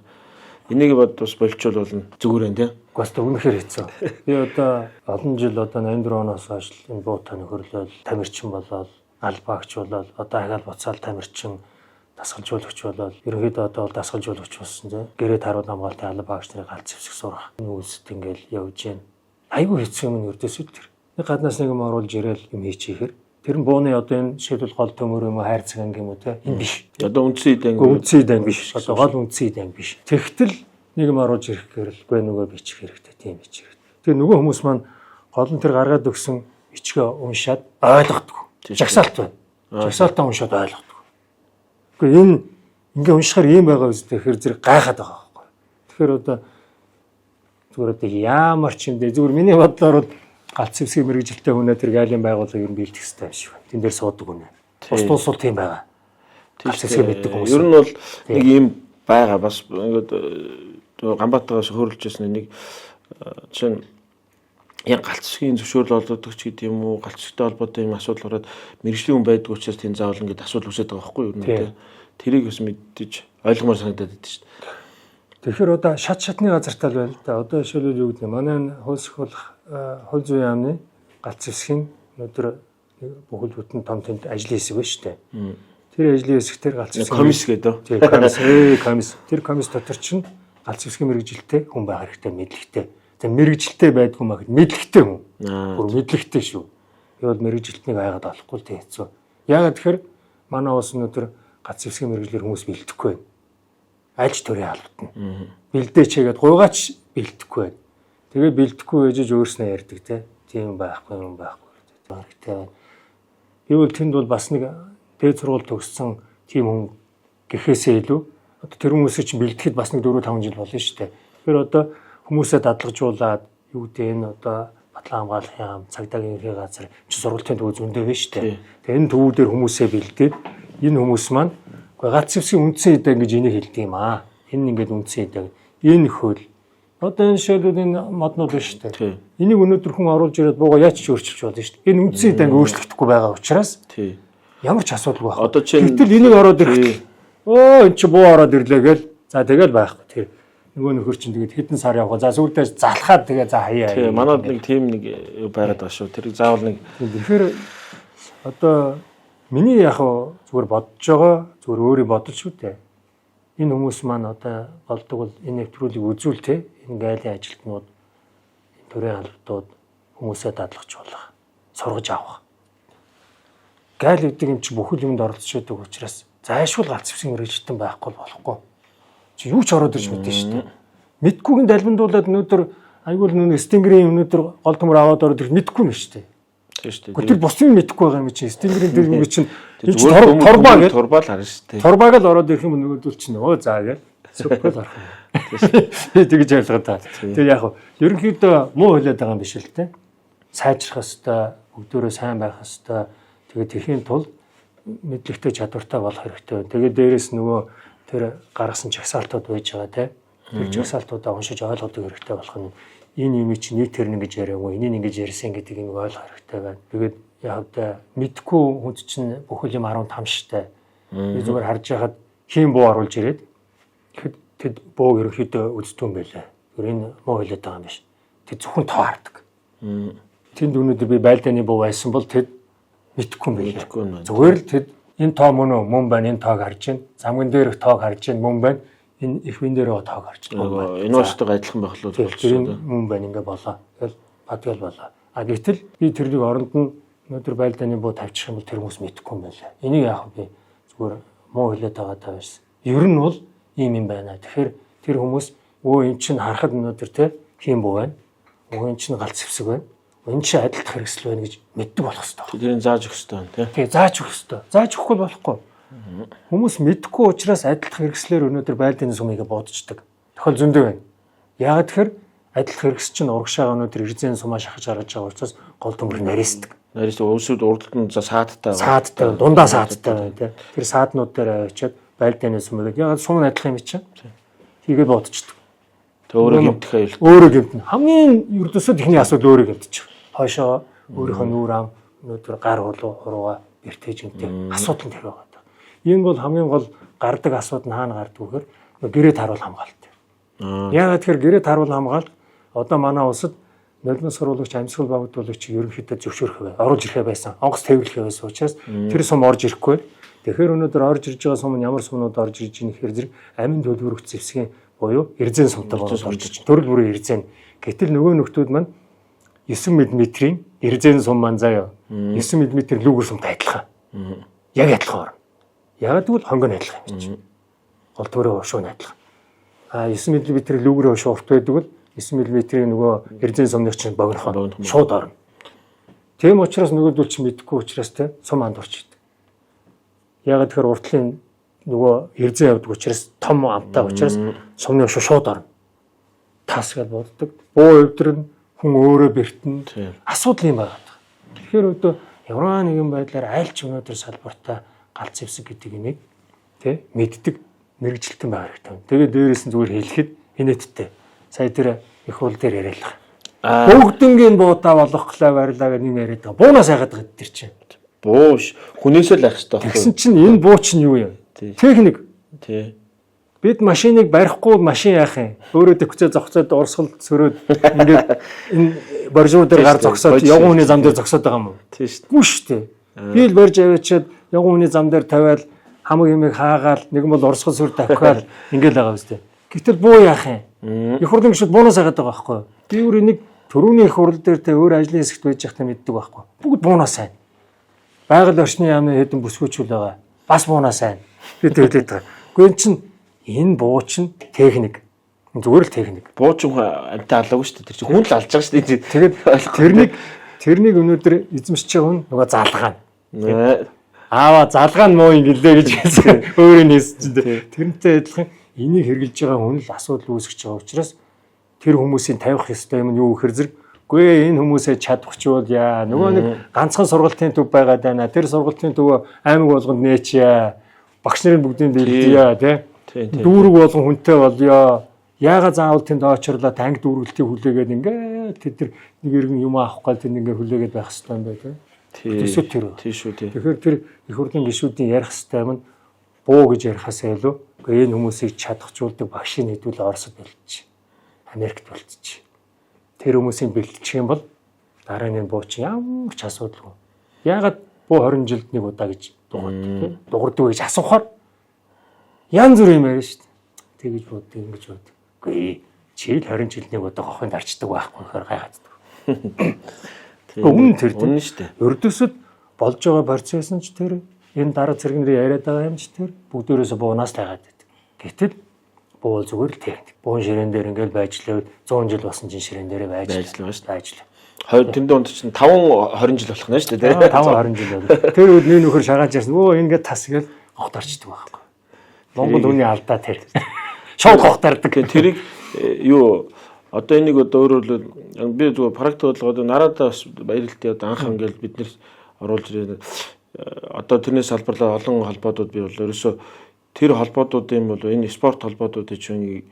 Энийг бод бас болчвол зүгээр байна тийм. Бас та үнэхээр хэцүү. Би одоо олон жил одоо 84 оноос хойш энэ буутаа нөхөрлөл тамирчин болоод албаагч болоод одоо хагаал буцаал тамирчин дасгалжуулагч болоод ерөнхийдөө одоо бол дасгалжуулагч болсон тийм. Гэрээ таруул хамгаалтын албаагч нарыг галз зэвсэг сурах. Үүсэт ингээл явж гин. Айгүй хэцүү юм өрдөөс үл тэр. Нэг гаднаас нэг юм оруулж ирээл юм хийчихээр Тэр нь бууны одоо энэ жишээлбэл гол төмөр юм уу хайр цаг анги юм уу те энэ биш. Одоо үндсэн эд анги. Үндсэн эд анги биш. Одоо гол үндсэн эд анги биш. Тэгтэл нэг юм оруулж ирэх гэрэлгүй нөгөө бичих хэрэгтэй тийм бичих хэрэгтэй. Тэгээ нөгөө хүмүүс маань гол нь тэр гаргаад өгсөн бичгээ уншаад ойлгохгүй. Жагсаалт байна. Жагсаалтаа уншаад ойлгохгүй. Гэхдээ энэ ингээ уншихаар ийм байгаа үстэй хэр зэрэг гайхаад байгаа байхгүй. Тэгэхээр одоо зүгээр одоо ямар ч юм дэ зүгээр миний бодлоор бол галц хэвсгийн мэрэгжилтэй хүнээ тэр гайлын байгууллага ер нь бэлдэх хэрэгтэй юм шиг байна. Тэн дээр суудаг үнэ. Бус тус бол тийм байгаа. Галц хэвсгээ мэддэг хүмүүс. Ер нь бол нэг ийм байгаа бас ингээд Ганбаатараас хөрөлжсэн нэг чинь яг галц хэвсгийн зөвшөөрөл олгодог ч гэдэг юм уу галц хэвсэгтэй холбоотой юм асуудал ороод мэрэгжлийн хүн байдаг учраас тийм заавал ингээд асуудал үүсэж байгаа байхгүй юу ер нь тэрийг бас мэддэж ойлгомоор санагдаад байдаг шүү дээ. Тэгэхээр одоо шат шатны газартаа л байна л да. Одоо жишээлбэл юу гэдэг нь манай хөлсөхөх хөл зүйн яамны галц хэвсгийн өнөөдөр бүхэл бүтэн том тэнд ажлын хэсэг байна шүү дээ. Тэр ажлын хэсгээр галц хэвсгийн комисс гэдэг. Тийм комисс. Тэр комисс дотор чинь галц хэвсгийн мэрэгжилтэй хүн байх хэрэгтэй мэдлэгтэй. За мэрэгжилтэй байдгүй маяг мэдлэгтэй хүн. Бүр мэдлэгтэй шүү. Би бол мэрэгжилтнийг айгаад олохгүй л тийм хэцүү. Яагаад тэгэхээр манай улс өнөөдөр галц хэвсгийн мэрэгжлэр хүмүүс бэлдэхгүй байна. Альж төрийн албатна. Бэлдээч хийгээд гуйгаач бэлдэхгүй байна. Тэгээ бэлдэхгүй ээжж өөрснөө ярьдаг тийм байхгүй юм байхгүй гэдэг. Би бол тэнд бол бас нэг дээд сургууль төгссөн тийм хүн гэхээсээ илүү одоо тэр хүмүүсийг чинь бэлдэхэд бас нэг 4-5 жил болно шүү дээ. Тэгэхээр одоо хүмүүсээ дадлагжуулаад юу гэдэг энэ одоо батлан хамгаалахын яам цагдаагийн ерхий газар чи сургалтын төв зөндөө байна шүү дээ. Тэгээ энэ төвүүдээр хүмүүсээ бэлдээд энэ хүмүүс маань галц хэвсгийн үндсэн эд ингэж энийг хэлдэг юм аа. Энэ ингээд үндсэн эд. Энэ хөл. Одоо энэ шилүүд энэ моднууд байна шүү дээ. Энийг өнөөдөр хүн оруулж ирээд бууга яаж ч өөрчилж болно шүү дээ. Энэ үндсэн эд ингээд өөрчлөгдөхгүй байгаа учраас ямар ч асуудалгүй байна. Одоо чинь гэтэл энийг ороод ирэх. Өө эн чи буу ороод ирлээ гээл. За тэгэл байхгүй. Тэр нөгөө нөхөр чинь тэгээд хэдэн сар явах. За сүүлдээ залхаад тэгээ за хаяа. Тийм манад нэг тийм нэг байгаад байгаа шүү. Тэр заавал нэг тэгэхээр одоо миний яг зүгээр бодож байгаа зүгээр өөрийн бодол шүү дээ. Энэ хүмүүс маань одоо болдог бол энэ нэвтрүүлгийг үзүүл те энэ гайлын ажилтнууд төрийн албатууд хүмүүсээ дадлагжуулах, сургаж авах. Гайл гэдэг юм чи бүхэл юмд оролцож байдаг учраас зайлшгүй галц хэвсгийн мэрэгжилтэн байхгүй болохгүй. Чи юу ч ороод ирж мэдэн шүү дээ. Мэдгүйг нь далбандуулаад өнөөдөр айгуул нөө стингерийн өнөөдөр гол төмөр аваад ороод ирэх мэдгүй юм шүү дээ. Тийм шүү дээ. Тэр бусдыг мэдэхгүй байгаа юм чинь стингерийн дээр юм чинь торбаа гэж турбаал харна шүү дээ. Торбааг л ороод ирэх юм нөгөөдөл чинь өө заа гээл сүпгэл орох юм. Тэгж ойлгоо та. Тэгээ яг ерөнхийдөө муу хэлээд байгаа юм биш л те. Сайжрах хэвээр бүгдөө сайн байх хэвээр тэгээ тэрхийн тулд мэдлэгтэй чадвартай болох хэрэгтэй. Тэгээ дээрэс нөгөө тэр гаргасан жагсаалтууд байж байгаа те. Тэр жагсаалтуудаа уншиж ойлгодог хэрэгтэй болох нь энэ юм чи нийт тэр ингэж яриаггүй энийг ингэж ярьсан гэдэг юм ойлгох хэрэгтэй байна. Тэгээд яг та мэдгүй хүнд чинь бүхэл юм 15 штэ. Би зүгээр харж байхад хийм буу оруулж ирээд тэгэхэд тэд буу ерөнхийдөө үздэгэн байлаа. Тэр энэ муу хэлээд байгаа юм биш. Тэд зөвхөн тоо хардаг. Тэнд өнөөдөр би байлдааны буу байсан бол тэд мэдгүй юм байлаа. Зүгээр л тэд энэ тоо мөн байна энэ тоог харж байна. Замган дээрх тоог харж байна мөн байна. Энэ их вин дээр байгаа тоог харж байна. Энэ уустайгаа адилхан байх л болчихсон. Мөн байна ингээ болоо. Тэгэл бадгал болоо. А гэтэл би тэрнийг оронд нь өнөөдөр байлдааны буу тавьчих юм бол тэр хүмүүс мэдхгүй юм байлаа. Энийг яах вэ? Зүгээр муу хэлээд байгаа даа байсан. Ер нь бол ийм юм байна. Тэгэхээр тэр хүмүүс өө эн чинь харахад өнөөдөр те хийм буу байна. Өө эн чинь галц хэвсэг байна. Эн чинь адилт хэрэгсэл байна гэж мэддэг болох хэрэгтэй. Тэрийг зааж өгөх хэрэгтэй байна тий. Тэгээ зааж өгөх хэрэгтэй. Зааж өгөхгүй болохгүй. Хүмүүс мэдхгүй учраас адилт хэрэгслэр өнөөдөр байлдааны сумыг бодчихдаг. Тохиол зөндөө байна. Яагаад тэгэхээр адилт хэрэгс чинь урагшаага өнөөдөр эрзэн сумаа шахаж гаргаж байгаа учраас гол төмөр нарийсдаг. Нарийс өвсөд урдд нь саадтай. Саадтай, дундаа саадтай байна тий. Тэр сааднууд дээр очиад байлдааны сумыг яагаад сум нь адилхан юм чинь. Тэгээд бодчихдог. Тэ өөрөө гэмтэх аюул. Өөрөө гэмтэн. Хамгийн ердөөсөө техникийн асуудал өөрөө гэмтчих. Хойшоо өөрийнхөө нүүр ам өнөөдөр гар хурууга бэртээжинтэй асуудал тэр байгаа. Энэ бол хамгийн гол гардаг асуудал нь хаана гардаг вэхээр гэрээ таруул хамгаалт. Яагаад тэгэхээр гэрээ таруул хамгаалт одоо манай улсад нулимс сурвалжлагч амьсгал багтуулагч ерөнхийдөө зөвшөөрөх бай. Оруулж ирэхэ байсан. Онгоц тээвэрлэх байсан учраас тэр сум орж ирэхгүй. Тэгэхээр өнөөдөр орж ирж байгаа сум нь ямар сумнууд орж ирж байгаа нэхэр зэрэг амин төлөвлөрөх зэвсгийн буюу эрзэн сумтай болоод орж ирж. Төрөл бүрийн эрзэн. Гэтэл нөгөө нөхдүүд маань 9 мм-ийн эрзэн сум маань заяа. 9 мм лүүгэр сумтай адилхан. Яг адилхан. Яг тэгвэл хонго нь адилхан юм чинь. Гол төрөө шуу нь адилхан. 9 мм лүүгэрийн шуу урт байдаг бол 9 мм-ийн нөгөө эрзэн сумных чинь богинохон шууд орно. Тийм учраас нөгөөдөл чи мэдэхгүй учраас те сум анд орчихдээ. Яг тэгэхээр уртлын нөгөө эрзэн явдаг учраас том амтай учраас сумны шуу шууд орно. Тас гэж боддог. Буу өвдрөн хүн өөрөө бэртэн асуудал юм байна. Тэгэхээр одоо ямар нэгэн байдлаар аль ч өнөөдөр салбартаа галц зэвсэг гэдэг нэг тий мэддэг мэрэгжилтэн байгаа хэрэгтэй. Тэгээд дээрээс нь зүгээр хэлэхэд инээдтэй. Сая тэр их хурл дээр яриалах. Бүгднгийн буудаа болохлаа барилаа гэж нэг яриад байгаа. Буунаас яагаад байгаа тэр чинь. Бууш хүнээсээ л ах хэрэгтэй байхгүй. Тэгсэн чинь энэ буу чинь юу юм? Техник. Тий. Бид машиныг барихгүй машин яах юм? Өөрөө төгцөө зогсоод урсгал сөрөөд ингээд энэ боржуу дээр гар зогсоод явган хүний зам дээр зогсоод байгаа юм уу? Тий шүү дээ. Үгүй шүү дээ. Би л барьж аваачаад явган хүний зам дээр тавиал хамаг юмыг хаагаал нэгэн бол урсгал сүр тавихаал ингээд байгаа үстэй. Гэтэл буу яах юм? Их хурлын гишүүд буунаас хагаад байгаа байхгүй. Би өөр энийг төрөүний их хурл дээр тэ өөр ажлын хэсэгт байж байхдаа мэддэг байхгүй. Бүгд буунаас сайн. Байгаль орчны яамны хэдэн бүсгүүчүүл байгаа. Бас буунаас сайн. Би тэгэлээд байгаа. Гэхдээ чинь энэ буу чинь техник. Зүгээр л техник. Буу ч амтаа алаагүй шүү дээ. Тэр чинь хүн л алж байгаа шүү дээ. Тэгээд тэрнийг өнөөдөр эзэмшиж байгаа хүн нөгөө залгаан. Аава залгаан муу юм гэлээ гэж хэлсэн. Өөрөө нийсч дээ. Тэрнтэй адилхан энийг хэрэгжилж байгаа хүн л асуудал үүсгэж байгаа учраас тэр хүмүүсийн тавих ёстой юм нь юу гэхээр зэрэг үгүй энэ хүмүүсээ чадахчвал яа нөгөө нэг ганцхан сургалтын төв байгаад байна. Тэр сургалтын төв аймаг болгонд нээчээ. Багш нарын бүгдийн дэлгэе тий. Дүүрэг болгон хүнтэй болёо. Яага заавал тэнд очирлоо танк дүүргэлтийг хүлээгээд ингээд тэр нэг иргэн юм авахгүй тэнд ингээд хүлээгээд байх хэрэгтэй юм байна тий. Тэсүү тэр. Тий шүү тий. Тэгэхээр тэр их хурлын гишүүдийн ярих хэрэгтэй юм нь буу гэж ярихаас илүү энэ хүмүүсийг чадахжуулдаг багшийн хэдүүл Оросд бэлтчих. Америкт бэлтчих. Тэр хүмүүсийн бэлтчих юм бол дараагийн буу чи ямар ч асуудалгүй. Яагаад буу 20 жилд нэг удаа гэж дуурдаг. Дуурдаг гэж асуухаар янз бүр юм яриа шүү дээ. Тэгэж боддог, ингэж боддог. Үгүй чи л 20 жилд нэг удаа гохын дарчдаг байхгүй гэхээр гайхацдаг. Үнэн тэр үнэн шүү дээ. Өрдөөсөд болж байгаа процесс нь ч тэр энэ дараа цэргнэрийн яриад байгаа юм ч тэр бүгдээрээс буунаас тайгаад байдаг. Гэтэл буу зүгээр л техник. Буун ширээн дээр ингээл байжлаа 100 жил басан чинь ширээн дээр байжлаа шүү дээ. Тэнд донд чинь 5-20 жил болох нь шүү дээ. 5-20 жил байна. Тэр үед нэг нөхөр шагааж яасан. Өө ингээд тас гээл гохторчдөг байхгүй. Монгол хүний алдаа тэр. Шууд гохтордог. Тэрийг юу одоо энийг одоо өөрөөр би зүгээр практик бодлогоод нараадаа бас баярлалтай одоо анх ингээл бид нэр оруулж ирээд одоо тэрнээс салбарлаа олон холбоодууд би бол ерөөсөө тэр холбоодуудын бол энэ спорт холбоодуудын чинь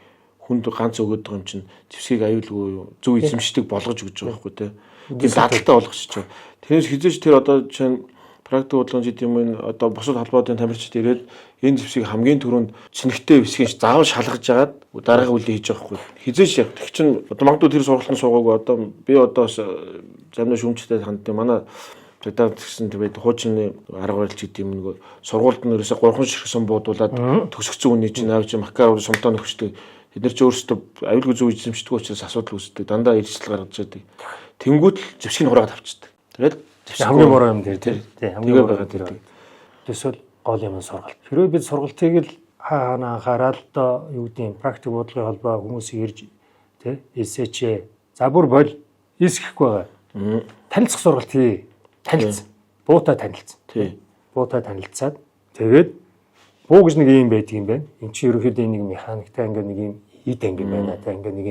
хүнд ганц өгöd байгаа юм чинь зэвсгийг аюулгүй зөв эзэмшдэг болгож өгч байгаа байхгүй те. Тийм дадалтай болгочих чаа. Тэрнээс хизээч тэр одоо чинь практик бодлогын гэдэг юм энэ одоо бусад холбоодын тамирчид ирээд энэ зэвсгийг хамгийн түрүүнд цэнэгтэй эвсгийг заавал шалгаж агаад дараагийн үйл хийж байгаа байхгүй. Хизээч яг тэг чинь одоо магадгүй тэр сургалтын суугаагүй одоо би одоо замны шүүмжтэй ханддаг манай Тэдээд гэсэн тэгээд хуучны арга барилч гэдэг юм нэг сургуульд нь ерөөсө 3 ширхсэн буудуулаад төгсгцэн үний чинь аав чи макар сумтаа нөхчдөг. Тэд нар ч өөрсдөө аюулгүй зөв эзэмшдэг учраас асуудал үүсдэг. Дандаа эрсдэл гаргаж яадаг. Тэнгүүд л зэвсгийг хураагаад авчдаг. Тэгээд хамгийн муу юм дээр тий хамгийн муу дээр. Тэсэл гол юм сургалт. Хэрвээ бид сургалтыг л хаана анхаарал одоо юу гэдэг практик бодлогын холбоо хүмүүсийг ирж тий эсэч за бүр бол эсэхгүй байгаа. Танилцах сургалт хий. Танилцсан. Буутай танилцсан. Тий. Буутай танилцаад тэгээд буу гэж нэг юм байдаг юм байна. Энд чинь ерөнхийдөө нэг механиктай ингээд нэг юм ид анги байна. Та ингээд нэг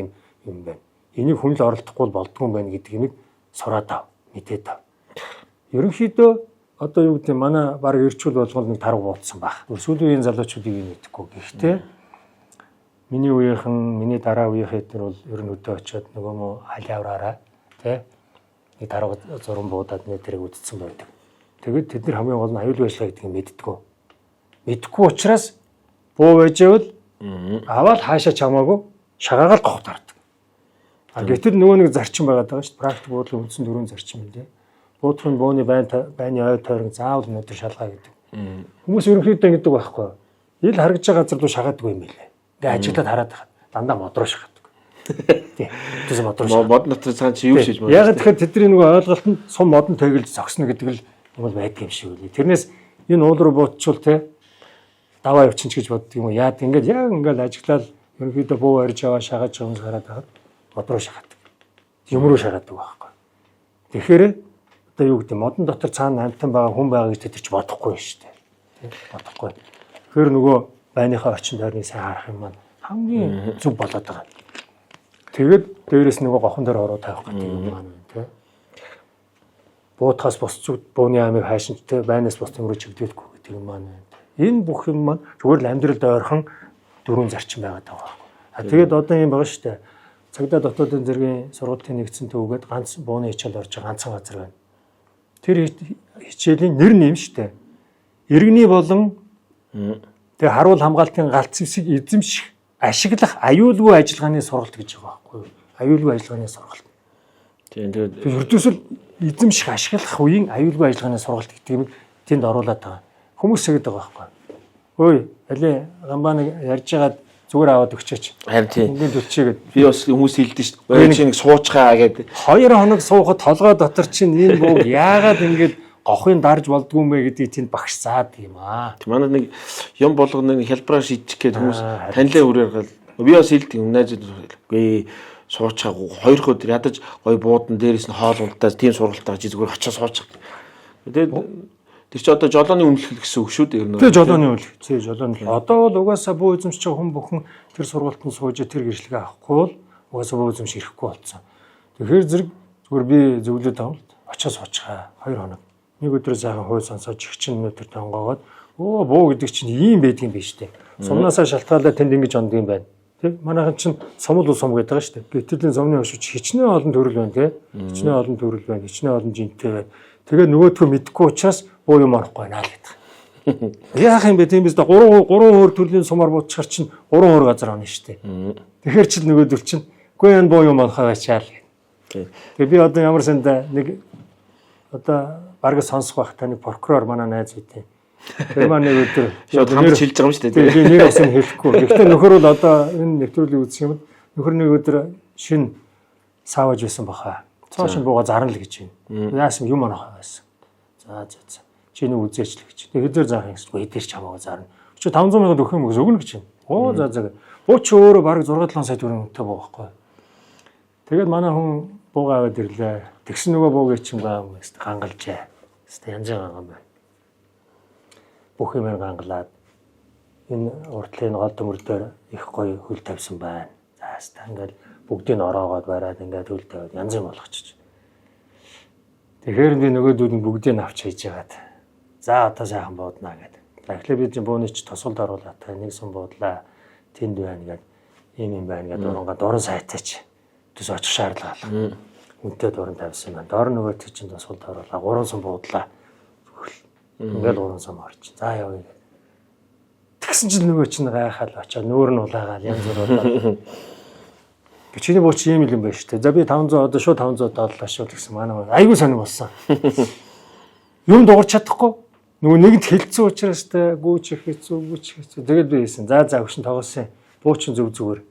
юм байна. Энийг хүн л оролдохгүй болдгүй юм байна гэдэг нэг сураад ав. Мэдээд ав. Ерөнхийдөө одоо юу гэдэг манай баг ирчүүл болгонд нэг тарга буудсан баг. Сүүлийн залуучуудыг юм мэдэхгүй. Гэхдээ миний үеийнхэн, миний дараа үеийнхэн тэр бол ер нь өдөө очиод нөгөө мо халиавраараа тий нэг тарга зуран буудаад нэ тэрийг үдцсэн байдаг. Тэгэд тэд нар хамгийн гол нь аюулгүй ажиллагаа гэдгийг мэддэггүй. Мэдхгүй учраас буу байжээвэл аваад хаашаа чамаагүй шагаагаал гохт хардаг. Гэтэл нөгөө нэг зарчим байгаад байгаа шүү дээ. Практик буудлын үндсэн дөрвөн зарчим юм дээ. Буудлагын бууны байны ой тойрон заавал өнөдр шалгаа гэдэг. Хүмүүс ерөнхийдөө ингэдэг байхгүй. Ил харагдж байгаа газар руу шагаадаг юм билээ. Ингээ ажиглаад хараад байгаа. Дандаа модроо шахаад. Тий. Тэс мод руу. Мод дотор цаан чи юу шиж байна? Яг тэгэхээр тэдний нөгөө ойлголт нь сум модон тэгэлж зогсно гэдэг л юм бол байдаг юм шиг үлээ. Тэрнээс энэ уул руу буутчул те даваа явчихна ч гэж боддөг юм уу. Яад ингээд яг ингээд ажиглал ерөнхийдөө буу барьж аваа шагааж байгаа юмс хараад байгаад мод руу шахаадаг. Юм руу шахаадаг байхгүй. Тэгэхээр одоо юу гэдэг модон дотор цаана амтан байгаа хүн байгаа гэж тэр ч бодохгүй шүү дээ. Тэ бодохгүй. Тэгэхээр нөгөө байныхаа орчин тойрныг сайн харах юм маань хамгийн зүг болоод байгаа. Тэгээд дээрээс нөгөө гохон дээр ороо тавих гэдэг юм маань тэ. Буутахаас босч бууны амийг хайшин тэ байнаас бос төмрөө чигдүүлэхгүй гэдэг юм маань. Энэ бүх юм маань зүгээр л амьдралд ойрхон дөрвөн зарчим байгаад байгаа байхгүй. Тэгээд одоо юм байгаа шүү дээ. Цагдаа дотоодын зэргийн сургуулийн нэгдсэн төвөд ганц бууны хичээл орж байгаа ганцхан газар байна. Тэр хичээлийн нэр нь юм шүү дээ. Иргэний болон тэр харуул хамгаалтын галт зэвсэг эзэмших ашиглах аюулгүй ажиллагааны сургалт гэж байгаа байхгүй юу? Аюулгүй ажиллагааны сургалт. Тийм тэгээд ердөөсөл эзэмших ашиглах үеийн аюулгүй ажиллагааны сургалт гэдэг юм тэнд оруулаад байгаа. Хүмүүс сэгэд байгаа байхгүй юу? Ой, алей гамбаа нэг ярьж байгаад зүгээр аваад өгчөөч. харин тийм. Ингээд өчөөгээд Би бас хүмүүс хэлдэг шүү дээ. Чи нэг суучгаа гэдэг. 2 хоног суухад толгой дотор чинь энэ буу яагаад ингэж гохын дарж болдгүй юм бэ гэдгийг тэнд багш заад юм аа. Манай нэг юм болгоно нэг хялбараа шийдчих гээд хүмүүс танилаа үрээр гал. Би бас хэлдэг юм найзууд үгүй суучаагүй 2 өдөр ядаж гой буудан дээрээс нь хоол унтаас тийм сургалтаа чи зүгээр очиж суучих. Тэгээд тэр чи одоо жолооны үнэлэх гэсэн үг шүү дээ ер нь. Тэгээ жолооны үнэлэх. Зээ жолооны. Одоо бол угаасаа буу эзэмшиж байгаа хүн бүхэн тэр сургалтанд сууж тэр гэрчлэгээ авахгүй бол угаасаа буу эзэмш ирэхгүй болсон. Тэгэхээр зэрэг зүгээр би зөвлөд байгаа л очиж суучгаа 2 хоног. Нэг өдрөө сайхан хууль сонсоод чихчин өнөдөр тонгоогоод буу гэдэг чинь ийм байдгийн биш үү? Сумнаасаа шалтгаалаад тэнд ингэж ондго юм байна. Тэг манайхан чинь сумл сум гэдэг байгаа шүү дээ. Гэтэл сумны хошууч хичнээн олон төрөл байна тий. Хичнээн олон төрөл байна, хичнээн олон жинтэй байна. Тэгээ нөгөөдхөө мэдгүй учраас буу юм орохгүй байна л гэдэг. Яах юм бэ? Тийм биз дээ 3 өөр төрлийн сумаар буутчихар чинь 3 өөр газар онно шүү дээ. Тэгэхээр чи нөгөөдөл чинь үгүй энэ буу юм орохоо ачаал. Тэгээ би одоо ямар санда нэг одоо бараг сонсох байх таны прокурор манай найз үтэй. Тэр маань нэг өдөр шууд хамт хэлж байгаа юм шүү дээ. Би нэр асан хэлэхгүй. Гэхдээ нөхөр бол одоо энэ нэвтрүүлгийг үзэх юм. Нөхөр нэг өдөр шин саавж байсан баха. Цаашин бууга зарна л гэж байна. Яасан юм анахаа байсан. За. Чи нэг үзээч л гэж. Тэгээ хэдээр заах юм гэсгүй хэдээр ч хамаагаа зарна. Чи 500 мянга өгөх юм өгнө гэж байна. Оо за. Буу чи өөрөө бараг 6-7 сая төгрөг өгтөө буухгүй. Тэгээд манай хүн буугаа аваад ирлээ. Тэгсэн нөгөө буугийн чинь баа юм гэсэн гангалжээ. Хэвээ янз байгаа юм байна. Бүх юм гангалаад энэ уртлын гол төмөр дээр их гоё хөл тавьсан байна. За хэвээ ингээл бүгдийг нь ороогоод бариад ингээд хөл тавиад янз юм болгочих. Тэгэхээр би нөгөөдүүд нь бүгдийг нь авч хийж яагаад. За одоо сайхан бууднаа гэдэг. За эхлээд би чинь бууны чи тосолд оруулаад та нэг сум буудлаа. Тэнд байна гэдэг. Ийм юм байна гэдэг урангаа дуран сайтаач. Тэс очих шаардлага алга. Үнтэй дуран тавьсан байна. Дор нөгөөд чинь тосолд оруулаа. 3 сум буудлаа. Ингээл 3 сум орч. За явъя. Тэгсэн чинь нөгөө чинь гайхаад очоод нүүр нь улаагаад янз бүр болоод. Чиний бууч ийм юм байна шүү дээ. За би 500 одоо шууд 500 доллар шууд гэсэн манай айгүй сонир болсон. Юм дуурч чадахгүй. Нөгөө нэгд хэлцсэн учраас та гүйч хэцүү. Тэгээд би хэлсэн. За өгшин тоглосон. Буучин зүгээр.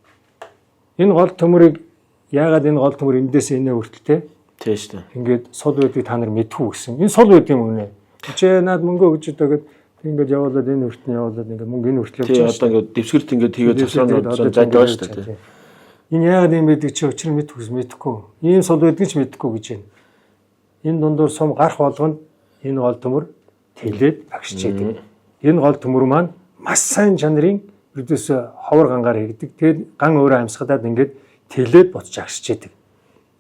Энэ гол төмөрийг яагаад энэ гол төмөр эндээс энэ хүртэлтэй? Тийм шүү дээ. Ингээд сул байдгийг та нар мэдхүү гэсэн. Энэ сул байд юм үнэ. Чи наад мөнгө өгч өдөөгээд ингээд явуулаад энэ хүртэн явуулаад ингээд мөнгө энэ хүртэл явуулж байгаа. Тийм одоо ингээд дэвсгэрт ингээд тэгээд төвсрөнүүд занд байгаа шүү дээ. Энэ яагаад юм байдаг чи учир нь мэдэхгүй. Ийм сул байдгийг ч мэдэхгүй гэж байна. Энэ дундуур сум гарах болгонд энэ гол төмөр тэлээд багшиж яадаг. Энэ гол төмөр маань маш сайн чанарын ердөөсөө ховор гангаар хийгдэг. Тэгээд ган өөрөө амьсгалаад ингээд тэлээд буцаж агшиж яадаг.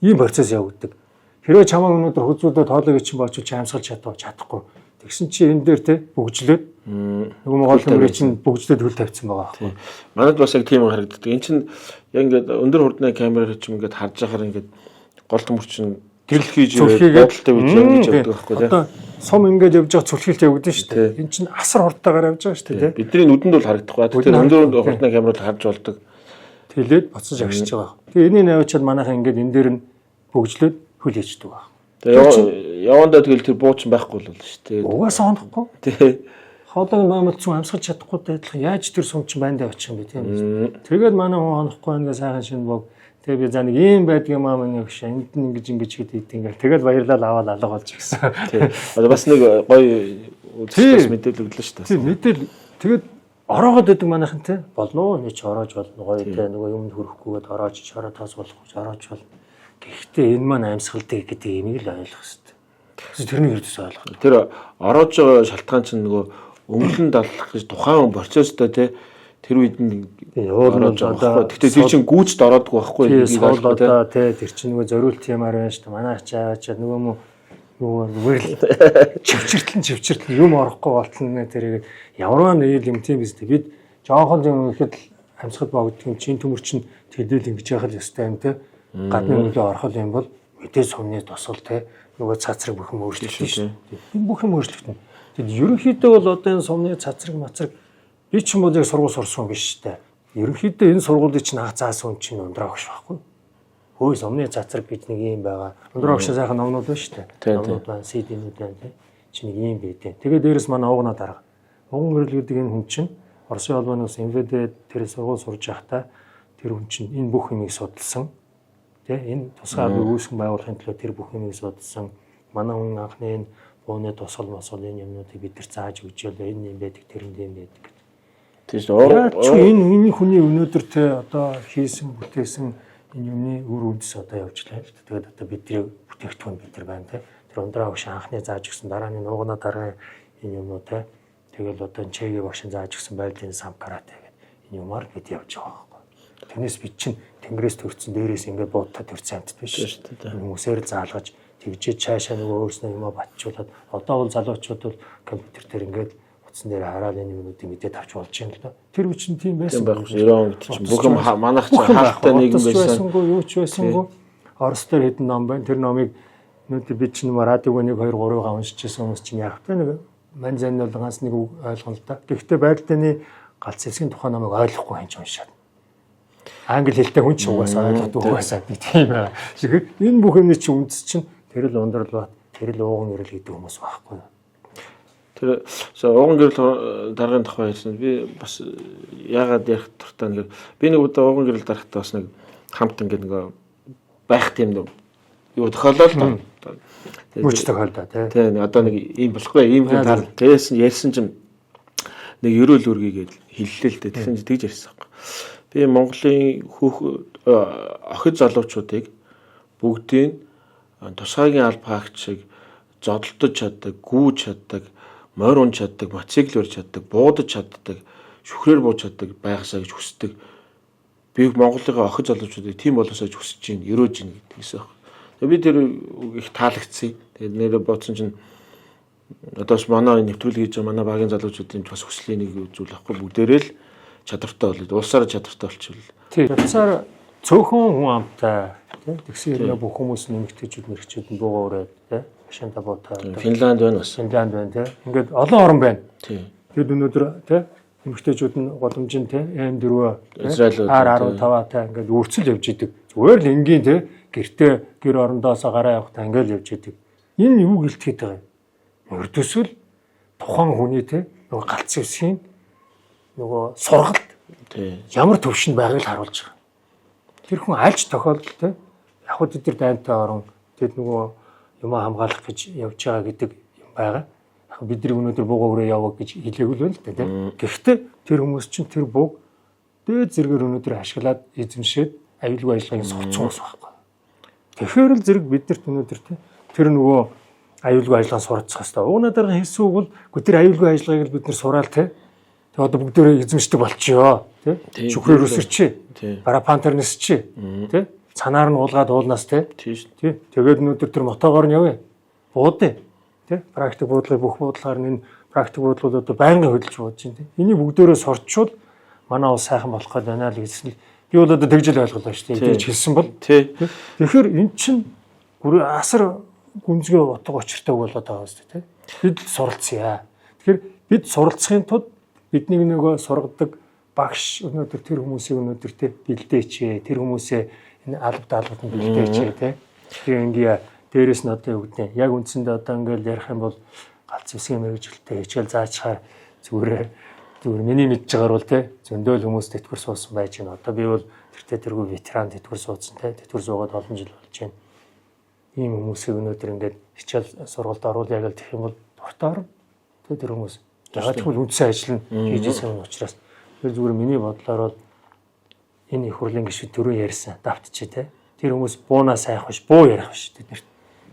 Ийм процесс явагддаг. Хэрвээ чамаа өнөөдөр хүзүүлээд хоолой гэж боочвол чи амьсгалж чадахгүй. Тэгсэн чи энэ дээр те бүгжлээд нөгөө гол төмөрийг чинь бүгжлээд хөл тавьсан байгаа байхгүй. Манайд бас яг тийм харагддаг. Энд чинь яг ингээд өндөр хурдны камераар ч юм ингээд харж байхаар ингээд гол төмөр чинь гэрэл хийж бодолтой үйл явж явдаг байхгүй тийм. Одоо сум ингээд явж байгаа цүлхэлт явагдаж шүү дээ. Энд чинь асар хурдтайгаар явж байгаа шүү дээ. Бидний нүдэнд бол харагдахгүй. Тэгэхээр өндөр хурдны камераар харж болдог. Тэлээд буцаж агшиж байгаа. Тэгээ энийг навчаад манайхаа ингээд энэ дээр нь бүгжлээд хөл хийждэг байгаа. Тэгээ явандаа тэгэл тэр бууч байхгүй л шүү дээ. Угаасаа онохгүй. Тий. хоолойг номлцсон амсгалж чадахгүй адилхан яаж тэр сум чинь байндаа очих юм бэ тийм. Тэгээд манай хүн хонохгүй ингээ сайхан шинэ бог. Тэгээд би за нэг ийм байдгийн маа миний өгш энд нь ингэж хэд ингээл тэгэл баярлал аваад алга болж гисэн. Тийм. Бас нэг гоё үзэлтээс мэдээлэл өглөө шүү дээ. Тийм мэдээл тэгээд ороогод байдаг манайхан те болно нэг ч ороож болно гоё те нөгөө юмд хөрөхгүйгээд ороож чараа тас болохгүй ороож болно. Гэхдээ энэ маань амьсгалтай гэдэг энийг л ойлгох хэрэгтэй. Тэрний хэрэгс ойлгох. Тэр ороож байгаа шалтгаан чинь нөгөө өнгөлн даллах гэж тухайн процесстой те тэр үед нь уулын одоо гэхдээ тэр чинь гүйцэд ороодгүй байхгүй энийг ойлгох те тэр чинь нөгөө зориулт юмар байна шүү дээ. Манай ачаачаа нөгөө чивчэртэл юм орохгүй болтно тэрийг ямарваа нэг юм тийм биз дээ. Бид жоохон юм ихэд амьсгал богдсон чин төмөр чинь тэдэл ингэж яхах ёстой юм те. Гадны нөлөө орхол юм бол мэдээ сумны тосол те нөгөө цацраг бүх юм өөрчлөгдсөн шүү дээ. Энэ бүх юм өөрчлөгдөн. Тэгэд ерөнхийдөө бол одоо энэ сумны цацраг мацраг би ч юм бол яг сургууль сурсан биш шүү дээ. Ерөнхийдөө энэ сургуулийн чинь хаах заасан чинь ундраа багш байхгүй. Хөөе сумны цацраг гэж нэг юм байгаа. Ундраа багш сайхан номнууд байна шүү дээ. Номнууд байна, CD-нүүд байна те. Чи нэг юм бийдэ. Тэгээд дээрэс манай уугнаа дарга. Уган гэрэл гэдэг энэ хүн чинь Оросын холбооны ус инвэдэ тэр сургууль сурж байхдаа тэр хүн чинь энэ бүх юмыг судалсан. Тэ энэ тусгай албыг үүсгэн байгуулахын төлөө тэр бүх юмыг судалсан. Манай хүн анхны энэ бууны тусгал мосол энэ юмнуудыг бид нар зааж өгчөөлөө энэ юм байдаг тэрэнд юм байдаг. Тийм энэ хүний өнөөдөр тэ одоо хийсэн бүтээсэн энэ юмны үр үндэс одоо явж байна л да. Тэгээд одоо бидний бүтээгдэхүүн бид нар байна те. Тэр ундраа багш анхны зааж өгсөн дарааны нуугнаа дараа энэ юмнууд те. Тэгэл одоо чэгээ багшин зааж өгсөн байдлын сам карате гэдэг энэ юмар бид явж байгаа байхгүй. Тэрнээс бид чинь тэнгэрээс төрсэн дээрээс ингээд буудтаа төрсэн амт биш шүү дээ. Хүмүүсээр заалгаж тэгжээ цаашаа нөгөө өөрснөө юмаа батжуулаад одоо бол залуучууд бол компьютер дээр ингээд утсан дээр хараад энэ юмнуудыг мэдээд авч болж юм л да. Тэр үчин тийм байсан. 90 он чинь бүх юм манайх чинь хаалттай нийгэм байсан. Юу ч байсангүй. Орос дээр хэдэн ном байна. Тэр номыг өнөөдөр бид чинь радиог 1 2 3-ыг уншижсэн хүмүүс чинь яг та нэг мань зэн бол ганц нэг ойлгоно л да. Гэхдээ байртаны галц хэсгийн тухайн номыг ойлгохгүй хинч уншаад. Англи хэлтэй хүн ч угаасаа ойлгохгүй угаасаа би тийм байна. Тэгэхээр энэ бүх юмний чинь үндэс чинь тэр л ундрал бат, тэр л ууган гэрэл гэдэг хүмүүс байхгүй. Тэр ууган гэрэл даргын тухай хэлсэн. Би бас яагаад ярих туртаа нэг би нэг удаа ууган гэрэл дарахтаа бас нэг хамт ингээд нэг байх тийм юу тохиолдол л мөч тохиолдоо тий. Одоо нэг ийм болохгүй ийм хүн таар ярьсан чинь нэг ерөөл үргийгээд хэллээ л дээ. Тэгсэн чинь тэгж ярьсан. Би Монголын охид залуучуудыг бүгдийг тусгайгийн албаагчийг зодолдож чаддаг, гүйж чаддаг, морь унж чаддаг, мотоцикл өрж чаддаг, буудаж чаддаг, шүхрээр бууж чаддаг байхсаа гэж хүсдэг. Би Монголын охид залуучуудыг тийм болоосоо хүсэж гин, өрөөж гин гэдгийгсэн. Би тэр их таалагдсан. Тэгээд нэрээ бодсон чинь одоос манай нэвтрүүлэг хийж байгаа манай багийн залуучуудын бас хүслийн нэг зүйл ахгүй бүгдээрээ л чадвартай болоод улсаар чадвартай болчихвол. Тийм. Улсаар цөөхөн хүн амтай тий. Тэгсэн хэрэг бүх хүмүүс нэмэгтэйчүүд мэрэгчүүд нь буугаа өрөөд тий. Машинта буутай. Финланд байна бас. Финланд байна тий. Ингээд олон орн байна. Тийм. Тэгэд өнөөдөр тий нэмэгтэйчүүд нь боломжин тий М4 Израиль R15-тай ингээд үрцэл явж идэг. Зүгээр л энгийн тий гэртээ гэр орондоос гараа явахтаа ингээд явж идэг. Энэ юу гэлтгээд байгаа юм? Өрдөсөл тухайн хүний тий нөгөө галц хэсгийн нөгөө сургалт ямар төвшөнд байгааг харуулж байгаа. Тэр хүн альч тохиолдолд те яг хөө тэр дайнтай орон тэд нөгөө юм хамгаалах гэж явж байгаа гэдэг юм байгаа. Яг бидний өнөөдөр бууга өрөө яваа гэж хэлээгүй л байна л те. Гэхдээ тэр хүмүүс чинь тэр бууг дээд зэргээр өнөөдөр ашиглаад эзэмшээд аюулгүй ажиллагааг соцсон ус байхгүй. Тэгэхээр л зэрэг биднэрт өнөөдөр те тэр нөгөө аюулгүй ажиллагаа суралцах хэрэгтэй. Уунаа дараа хэлсэн үг бол тэр аюулгүй ажиллагааг л бид нар сураал те. Тэгээ одоо бүгдөө эзэмшдэг болчихё тий. Шүхрээр үсэрчээ. Барапантер нисчээ. Тий. Цанаар нь уулгаад уулнаас тий. Тий. Тэгээд өнөөдөр тэр мотогоор нь явъя. Буудъя. Тий. Практик буудлын бүх буудлагаар нь энэ практик буудлууд одоо байнгын хөдөлж буудж байна тий. Энийг бүгдөө сурчвал манай улс сайхан болох гээд байна л гэсэн. Би бол одоо тэгж л ойлголоо шүү дээ. Тэгж хэлсэн бол тий. Тэгэхээр эн чинь асар гүнзгий утга учиртай болоод байгаа шүү дээ тий. Бид суралцъя. Тэгэхээр бид суралцахын тулд бидний нөгөө сургадаг багш өнөөдөр тэр хүмүүсийг өнөөдөр тэ бэлдээч. Тэр хүмүүсээ энэ алба даалгавранд бэлдээч тэ. Тэр ингээ дээрэс нь одоо юу гэдэг нь яг үндсэндээ одоо ингээл ярих юм бол галц хэсгийн мэрэгжилтэй хичээл заачаар зүгээр миний мэдж байгаагаар бол те зөндөөл хүмүүс тэтгэр суусан байж байна. Одоо би бол тэргүй ветеран тэтгэр суудсан те тэтгэр суугаад олон жил болж байна. Ийм хүмүүсийг өнөөдөр ингээд хичээл сургалт оруулъя гэж тэгэх юм бол дуртаар тэр хүмүүс ягаад гэвэл үндсэн ажил нь хийж байгаа учраас тэр зүгээр миний бодлоор бол энэ их хурлын гишүүд түрүү ярьсан давтчих те тэр хүмүүс буунаа сайх биш буу ярих биш тэднэрт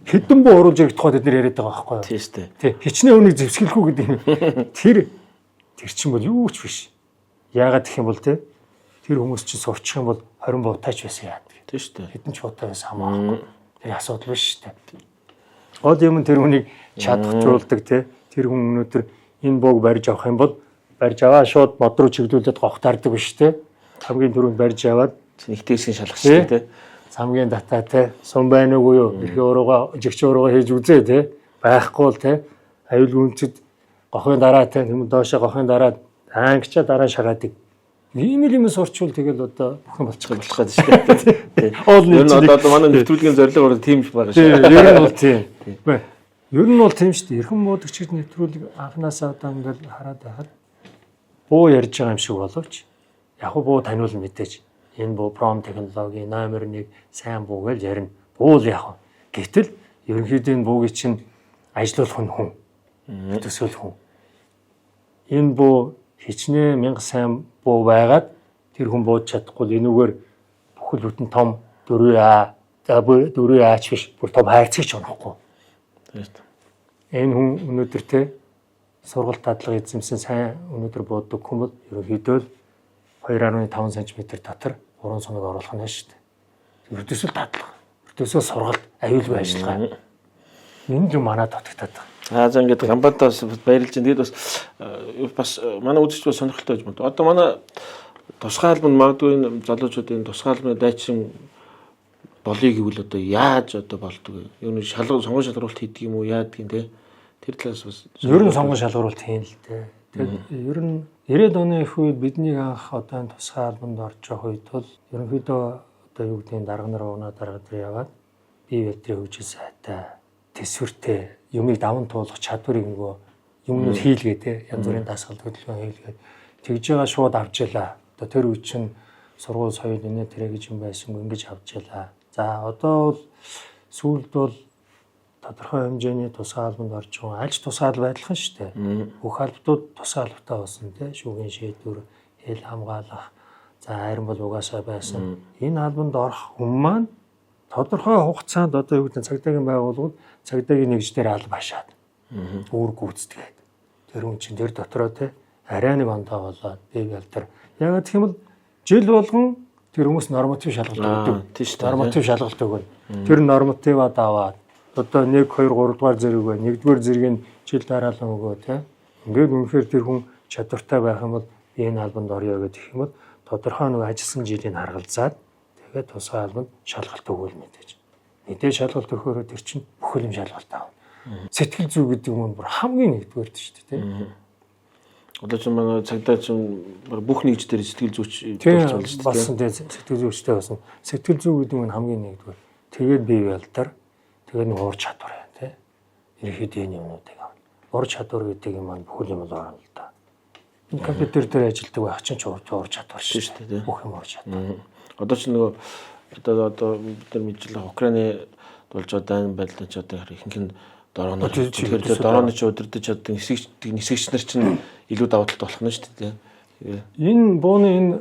хэдэн буу оруулж ирэх тухай тэд нар яриад байгаа байхгүй юу тийм шүү дээ тий хичнээн үнийг зэвсгэлэхгүй гэдэг юм тэр чинь бол юу ч биш яагаад гэх юм бол те тэр хүмүүс чинь сурчих юм бол 20 буутаач байсан яадаг тийм шүү дээ хэдэн ч буутай байсан хамаахгүй тэр асуудал биш шүү дээ гол юм тэр хүнийг чадахжуулдаг те тэр хүн өнөөдөр энэ бууг барьж авах юм бол барьж аваа шууд мод руу чиглүүлээд гогтаардаг биш те хамгийн түрүүнд барьж аваад нэгтээсийн шалгачтай те хамгийн дата те сум байна уу юу эрхээ урууга жигч урууга хийж үзээ те байхгүй бол те аюул гүнзэд гохын дараа те юм доошоо гохын дараа ангичаа дараа шагаадаг ийм л юм сурчвал тэгэл одоо бүхэн болчих болох гэдэг шүү дээ ер нь одоо манай нэвтрүүлгийн зорилго бол тийм байгаа шүү ер нь бол тийм ер нь бол тийм шүү дээ эрхэм муудагчид нэвтрүүлэг анханасаа одоо ингээл хараад байхад буу ярьж байгаа юм шиг боловч яг буу таниул мэдээж энэ буу пром технологи номер 1 сайн буу гэж ярина. Буу л яг. Гэтэл ерөнхийдөө энэ буугийг чинь ажилуулах нь хүн. Төсөөлөх хүн. Энэ буу хичнээн 1000 сайн буу байгаад тэр хүн бууж чадахгүй энүүгээр бүхэл бүтэн том 4А 4Ач биш бүр том хайрцагч унахгүй. Энэ хүн өнөөдөр те сургалт дадлага эзэмсэн сайн өнөөдөр буудаг хүн бол ерөнхийдөө 2.5 см татар уран соног оруулах нь шүү дээ. Ердөөсөө дадлага. Ердөөсөө сургалт, аюулгүй ажиллагаа. Энэ юм манад татагтаад байна. За ингээд гамбатаас баярлж байна. Тэгээд бас манай үзэгч бас сонирхолтой байж байна. Одоо манай тусгай албанд магадгүй залуучуудын тусгай албаны дайчин болъё гэвэл одоо яаж одоо болдог вэ? Ер нь сонгон шалгаруулалт хийдэг юм уу? Яадаг юм те? Тэр талаас бас ер нь сонгон шалгаруулалт хийн л дээ. Тэгээд ер нь 90-ад оны их үед бидний анх одоо энэ тусгай албанд орж явах үед бол ерөнхийдөө одоо юу гэдгийг дарга нар унаа дарга дээр яваад бие биедрээ хөгжил сайтай төсвөртэй юмыг даван туулах чадварыг нөгөө юмнууд хийлгээ те янз бүрийн дасгал хөдөлгөөн хийлгээд тэгж байгаа шууд авч ялаа. Одоо тэр үе чинь сургууль соёл инээ тэрэ гэж юм байсангүй ингэж авч ялаа. За одоо бол сүүлд бол тодорхой хэмжээний тусгай албанд орж байгаа альч тусгай алба адилхан шүү дээ. Бүх албатууд тусгай албатай болсон тий шүүгийн шийдвэр, хэл хамгаалах, за харин бол угаасаа байсан. Энэ албанд орох хүн маань тодорхой хугацаанд одоо юу гэдэг цагдаагийн байгууллагууд цагдаагийн нэгж дээр алба хашаад үүр гүйцэтгээд тэр хүн чинь тэр дотроо тий арай нэг ондоо болоод бие гэлтэр ягаад гэх юм бол жил болгон тэр хүмүүс норматив шалгалт өгдөг. Тийм шүү дээ. Норматив шалгалт өгнө. Тэр нормативаа даваад одоо 1 2 3 дугаар зэрэг бай 1-р зэргийг жил дараалан өгөө тий. Ингээд үнэхээр тэр хүн чадвартай байх юм бол энэ албанд орё гэдэг юм бол тодорхой нэг ажилласан жилийн харгалзаад тэгээд тусгай албанд шалгалт өгөөл мэдээж. Мэдээж шалгалт өгөхөөрөө тэр чинь бүхэл юм шалгалт аав. Сэтгэл зүй гэдэг юм бүр хамгийн нэгдүгээрт шүү дээ тий. Одоо ч манай цагдаа чинь бүх нэгж дээр сэтгэл зүйч болсон шүү дээ. Болсон тий сэтгэл зүйчтэй болсон. Сэтгэл зүй гэдэг нь хамгийн нэгдүгээр. Тэгээд бие биелдэр тэгээд нэг ур чадвар байна тий. Ерөнхийдөө энэ юмнуудыг авна. Ур чадвар гэдэг юм маань бүхэл юм орно л да. Энэ компьютер дээр ажилладаг байх чинь ур чадвар шүү дээ. Бүх юм ур чадвар. Одоо ч нөгөө одоо бид нар мэдчихлээ Украины болж байгаа энэ байдлаа ч одоо ихэнх нь дорооно. Тэгэхээр дорооны ч удирдах чаддаг нисгэгч нар чинь илүү давуу талтай болох нь шүү дээ. Энэ бууны энэ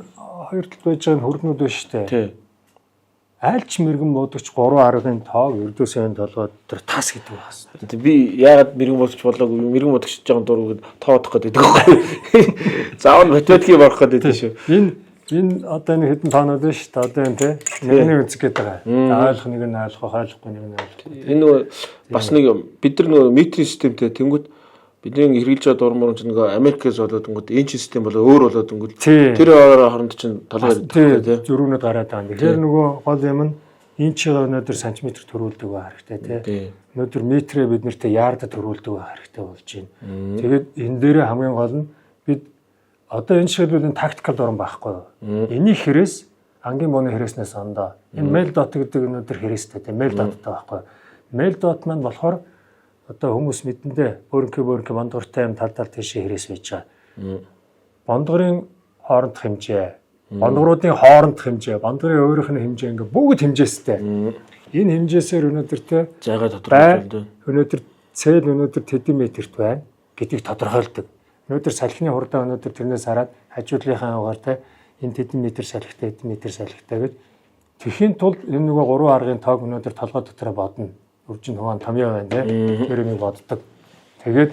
хоёр талд байж байгаа хөргнүүд байна шүү дээ. Тий. Айлч мэрэгэн бодогч 3 аргын тоог ердөөсөө толгой дээр тас гэдэг байна. Би яагаад мэрэгэн бодогч болоогүй мэрэгэн бодогч жоохон дургууд тоодох гэдэг байхгүй. Заавал математикийг борох гэдэг шүү. Энэ одоо нэг хэдэн тоонод байна шүү дээ. Одоо энэ тий. Нэг үзэх гээд байгаа. Ойлгох нэг нь ойлгох, ойлгохгүй нэг нь ойлгох. Энэ нөгөө бас нэг бид нар нөгөө метрийн системтэй тэнгуут бидний хэрэгжилж байгаа дурмөр чинь нөгөө Америкээс болоод тэнгуут энэ систем болоо өөр болоод тэнгуут тэр хооронд чинь толгой тий. Зөрүүнөд гараад байгаа. Тэгэхээр нөгөө гол юм нь энэ ч өнөөдөр сантиметр төрүүлдэг байх хэрэгтэй тий. Өнөөдөр метрээ бид нарт яард төрүүлдэг байх хэрэгтэй болж байна. Тэгээд энэ дээрээ хамгийн гол нь бид одоо энэ шийдвэрийн тактикал дуран байхгүй юу? Энийг хэрэгс ангийн бууны хэрэгснээс ондоо. Энэ mail dot гэдэг өнөөдөр хэрэгстэй тийм mail dot таахгүй. Mail dot маань болохоор одоо хүмүүс мэдэндээ бөөрнкө мандууртай юм тал тал тийшээ хэрэгс байж байгаа. Бондгорын хоорондох хэмжээ, бондгоруудын хоорондох хэмжээ, бондгорын өөрийнх нь хэмжээ ингээ бүгд хэмжээстэй. Энэ хэмжээсээр өнөөдөр те зайгаа тодорхойлдог. Өнөөдөр цэл өнөөдөр тэдэн метрт байна гэдгийг тодорхойлдог. Өнөөдөр салхины хурдаа өнөөдөр тэрнээс хараад хажуудлынхаа угаар те энэ тэдэн метр салхитай, хэдэн метр салхитай гэж тэхийн тулд энэ нөгөө 3 аргын тоог өнөөдөр толгой дотроо бодно. Үржин хувaan томьёо байна те. Тэр нэг боддог. Тэгээд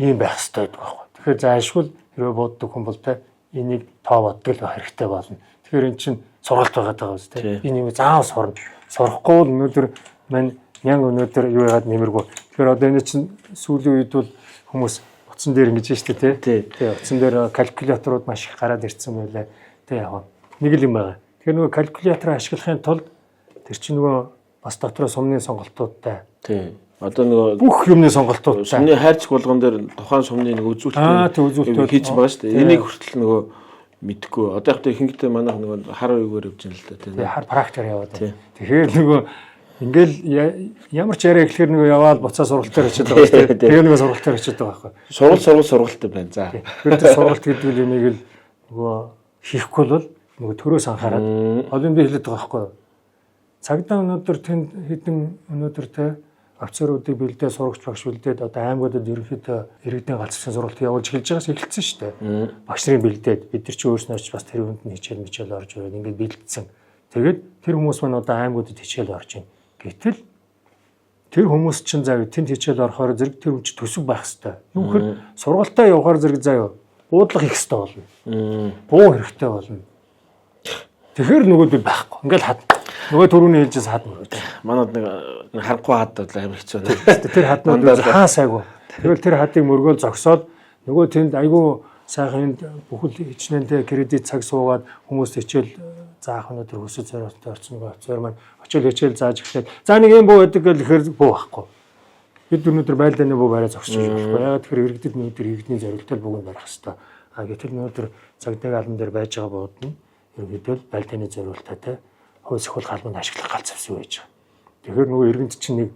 ийм байх хэрэгтэй байдаг байхгүй. Тэгэхээр заашгүй хэрвээ боддог хүн бол те энийг тоо боддог л хэрэгтэй болно. Тэгэхээр эн чинь сургалт байгаад байгаа үст те. Энэ юм заавал сурна. Сурахгүй бол өнөөдөр мань яг өнөөдөр юу яагаад нэмэргүй. Тэгэхээр одоо энэ чинь сүүлийн үед бол хүмүүс утсан дээр ингэж штэ те. Тий. Утсан дээр калькуляторууд маш их гараад ирсэн байлаа. Тэ яг нэг л юм байгаа. Тэгэхээр нөгөө калькулятор ашиглахын тулд тэр чинь нөгөө бас дотроо сумны сонголтуудтай. Тий. Одоо нөгөө бүх юмны сонголтуудтай. Сумны хайрцаг болгон дээр тухайн сумны нэг үзүүлэлт хийж байгаа шүү дээ. Энийг хүртэл нөгөө мэдхгүй. Одоо яг ихэнхдээ манайх нөгөө хар үегээр явж байна л да. Тий. Хар практикаар яваад байна. Тэгэхээр нөгөө ингээл ямар ч яриа эхлэхээр нөгөө яваад буцаа сургалтаар очиод байгаа шүү дээ. Тэгээ нөгөө сургалтаар очиод байгаа байхгүй. Сургалттай байна. За. Тэгэхээр сургалт гэдэг юмыг л нөгөө хийхгүй бол нөгөө төрөөс анхаарал олон би хэлээд байгаа байхгүй. Цагдаа өнөөдөр тэнд хэдэн өнөөдөр те офицеруудыг бэлдээ сурагч багш бэлдээд одоо аймагуудад ерөнхийдөө иргэдийн галзуусын сургалт явуулж эхэлж байгаас эхэлсэн шүү дээ. Багш нарын бэлдээд бид нар ч өөрснөө ч бас тэр хүнд нь хичээл орж ирээд ингээд бэлдсэн. Тэгээд тэр хүмүүс маань одоо аймагуудад хичээл орж байна. Гэтэл тэр хүмүүс чинь заа тэнд хичээл орохоор зэрэг тэр хүн чинь төсөв байх хэвээр. Юу гэхээр сургалтаа явахаар зэрэг заа буудлага их хэвээр болно. Буу хэрэгтэй болно. Тэгэхээр нөгөөдөл байхгүй. Ингээл хад. Нөгөө түрүүний хэлжээс хадна. Манад нэг харахгүй хаддаг амар хэцүү байна. Тэр хаднууд хаа сайгүй. Тэгвэл тэр хадыг мөргөөл зогсоод нөгөө тэнд айгүй сайхан бүхэл хичнээнтэй кредит цаг суугаад хүмүүс хичээл заах өнөдөр өсөж зориултаа орсон нөгөө офицер маань очил хичээл зааж эхлээд за нэг юм буу байдаг гэхээр буу байхгүй. Бид өнөдөр байлдааны буу барай зогсож байгаа байхгүй. Ягаад тэгэхээр иргэдэд өнөдөр иргэдний зориултал бүгд барих хэвээр. Гэтэл өнөдөр цагдаагийн албан дээр байж байгаа бууд нь ерөнхийдөө байлдааны зориултаатай хөөс хөл халбанд ашиглах галз авсан байж байгаа. Тэгэхээр нөгөө иргэнд чинь нэг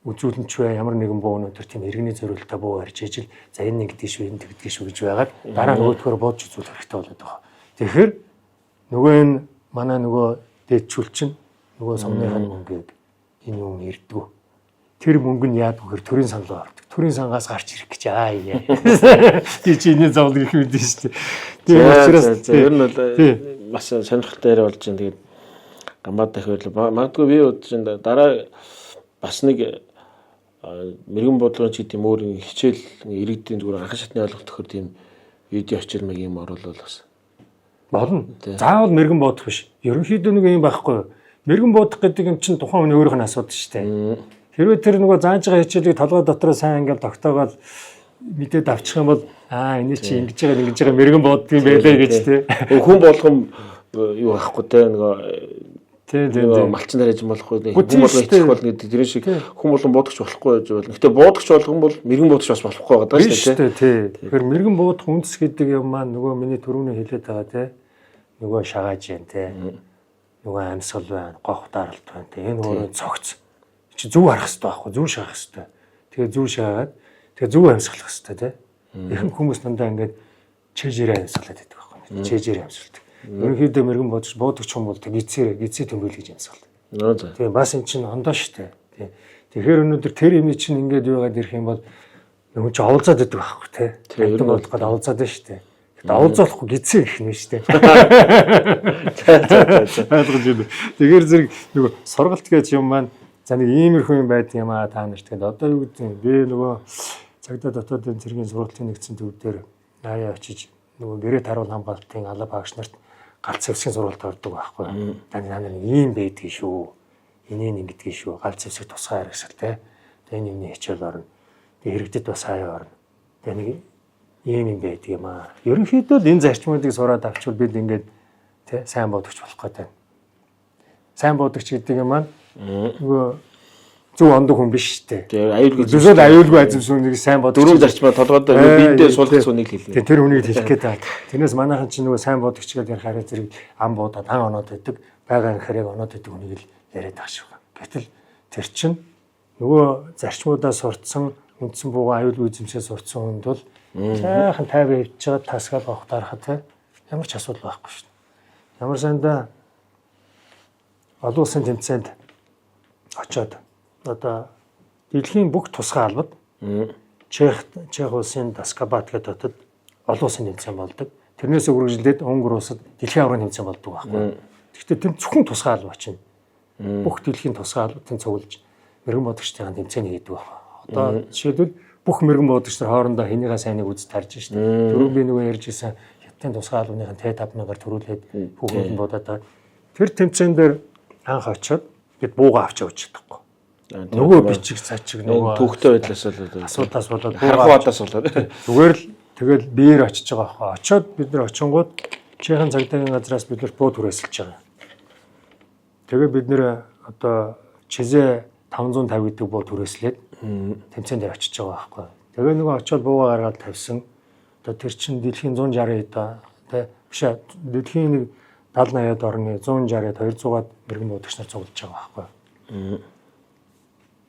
үзүүлэмж бай ямар нэгэн буу өнөдөр тийм иргэний зориултаа буу барьж ижил за энэ нэг гэдгийг шүү энэ гэдгийг шүү гэж байгаад дараа нөгөөдгөр буудж үзүүл хэрэгтэй болоод байгаа. Тэгэхээр нөгөө энэ манай нөгөө дээдчүүл чинь нөгөө сумныхаа мөнгөийг энэ юм ирдгүү. Тэр мөнгө нь яад гэхээр төрийн саналаа ордог. Төрийн сангаас гарч ирэх гэж яа. Тий чиний зовлог их мэдэн шүү дээ. Тийм учраас ер нь бол маш сонирхолтой яриа болж байна. Тэгээд гамбат дахиад магадгүй би бодож байна дараа бас нэг мэрэгэн бодлогын ч гэдэм өөр хичээл иргэдийн зүгээр анхан шатны ойлголт төхөр тийм видео хичээл юм оруулал бас болно. Заавал мэрэгэн бодох биш. Ерөнхийдөө нэг юм байхгүй. Мэрэгэн бодох гэдэг юм чинь тухайн хүний өөрийнх нь асуудал шүү дээ. Хэрвээ тэр нөгөө зааж байгаа хичээлийг толгой дотроо сайн ингээл тогтоогоод мэдээд авчих юм бол энэ чи ингэж байгаа мэрэгэн боддгийм байлаа гэж тий. Хүн болгон юу байхгүй те нөгөө малчин дарааж болохгүй хүн болгон ичих болно гэдэг тэр шиг хүн болгон буудагч болохгүй байж болно. Гэтэ буудагч болгон бол мэрэгэн буудагч бас болохгүй байгаа даа шүү дээ тий. Тэгэхээр мэрэгэн буудах үндэс гэдэг юм маань нөгөө миний түрүүний хэлээд байгаа те нөгөө шагааж जैन те нөгөө амьсгал байна, гох даралт байна те энэ өөрөө цогц чи зүв харах хэрэгтэй байхгүй зүв шахах хэрэгтэй. Тэгээ зүв шаагаад тэгээ зүв амьсгалах хэрэгтэй те. Ихэнх хүмүүс дандаа ингээд чэжээрээ амьсгалаад байдаг байхгүй. Чэжээрээ амьсгалдаг. Ерөнхийдөө мэрэгэн буудагч хүн бол гизээ төмбөл гэж амьсгалдаг. Тэгээ бас эн чинь ондоо штэ. Тэгэхээр өнөөдөр тэр юм чинь ингээд юугаад ирэх юм бол нөгөө чи оволцоод байдаг байхгүй те. Тэр болох гол оволцоод байна штэ. Давуулзуулахгүй гизээ их нэ штэ. Тэгэхээр зэрэг нөгөө сургалт гэж юм маань за нэг иймэрхүү юм байдаг юм та нарт тэгээд одоо юу гэдэг юм би нөгөө цагдаа дотоодын цэргийн сургалтын нэгдсэн төв дээр яа очиж нөгөө гэрээ таруул хамгаалтын алба багш нарт галц зэвсгийн сургалт ордог байхгүй. Таны нар ийм байдгийг шүү. Энийг ингэдгийг шүү. Галц зэвсэг тусгай хэрэгсэл те. Тэгээ энэ юмний хичээл орно. Тэгээ хэрэгдэд бас хаяа орно. Тэгээ нэг ийм юм байдаг юм аа. Ерөнхийдөө л энэ зарчмуудыг сураад авчвал бид ингээд те сайн бодогч болох гэдэг. Сайн бодогч гэдэг юм маань нөгөө зөв ондог хүн биш шүү дээ. Тэгээ аюулгүй азимсүн нэг сайн бодогч. Дөрөв зарчмаа толгойд биедээ суулгах сүнийг хэлнэ. Тэр хүнийг хэлэх гээд байна. Тэрнээс манайхан чинь нөгөө сайн бодогч гэдэг ярихаараа зэрэг ам буудаад ан оноод байдаг. Бага анхаарыг оноод байдаг хүнийг л яриад байгаа шүү. Гэтэл тэр чинь нөгөө зарчмуудаа сурцсан үндсэн буугаа аюулгүй эзэмшээ сурцсан хүнд бол Сайхан 50 хөвж байгаа тасгаал авах дарахад те ямар ч асуудал байхгүй шүү дээ. Ямар санда олон улсын тэмцээнд очоод одоо дэлхийн бүх тусгай албад Чех улсын Таскабат гэдэг хотод олон улсын тэмцээн болдог. Тэрнээс үргэлжлээд Унгар улсад дэлхийн аваргын тэмцээн болдог байхгүй. Гэхдээ тэнд зөвхөн тусгай алба чинь. Бүх дэлхийн тусгай албатын цуглаж мэрэгэн бодогчдын тэмцээний хийдэг байна. Одоо жишээлбэл бүх мэрэгэн бодогч нар хоорондоо хэнийгээ сайныг үз тарж шүү дээ. Түрүү би нөгөө ярьж ирсэн хятадын тусгай албаныхын Т5-аар төрүүлээд хүүхдүүд бодоод тэр тэмцээн дээр анх очиод бид бууга авч явж чадахгүй. Нөгөө бичиг цаачиг нөгөө түүхтэй байдлаас асуудлаас болоод харахуадаас болоод зүгээр л тэгэл биеэр очиж байгаа хаа. Очоод бид нар очингууд Чехийн цагдаагийн газраас бид нар буу түрээсэлж байгаа. Тэгээ бид нэр одоо Чизе 550 гэдэг буу түрээслээд тэмцээн дээр очиж байгаа байхгүй. Тэгээ нөгөө очиод бууга гаргаад тавьсан. Одоо тэр чин дэлхийн 160-д тэ биш дэлхийн нэг 70-80-ад орны 160-ад 200-аад мэрэгэн бодогч нар цуглаж байгаа байхгүй.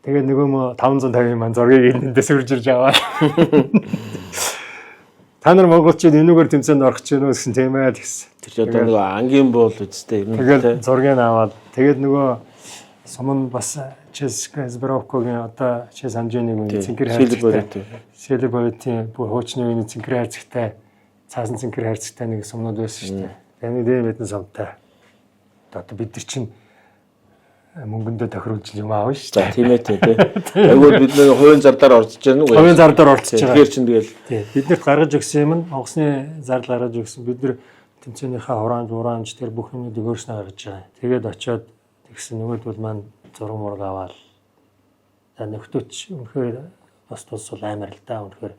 Тэгээ нөгөө 550 маань зургийг эндээс үрж ирж аваа. Та нар монголчууд энүүгээр тэмцээнд орох гэж байна уу гэсэн тийм ээ гэсэн. Тэр одоо нөгөө ангийн буул үстэй юм. Тэгээд зургийг аваад тэгээд нөгөө суман бас Ческа Збровкогийн одоо Чес хамжээний үе цэнхэр хайрцагтай. Селебовитийн бүх хуучны үеийн цэнхэр хайрцагтай цаасан цэнхэр хайрцагтай нэг сумнууд байсан шүү дээ. Тэний дээр мэдэн сумтай. Одоо бид нар чинь мөнгөндөө тохируулж юм аав шүү дээ. Тийм ээ тий. Айгуу бид нэг хувийн зардаар орж байгаа нүг. Хувийн зардаар орж байгаа. Тэгэхээр чинь тэгэл биднэрт гаргаж өгсөн юм нь онгоцны зардал гаргаж өгсөн. Бид нар тэмцээнийхээ хураамж тэр бүх юмнуудыг өөрснөө гаргаж байгаа. Тэгээд очиод тэгсэн нөгөөдөл маань зураг мураг аваад нөхдөч үнэхээр бас тус бол амар л да. Үнэхээр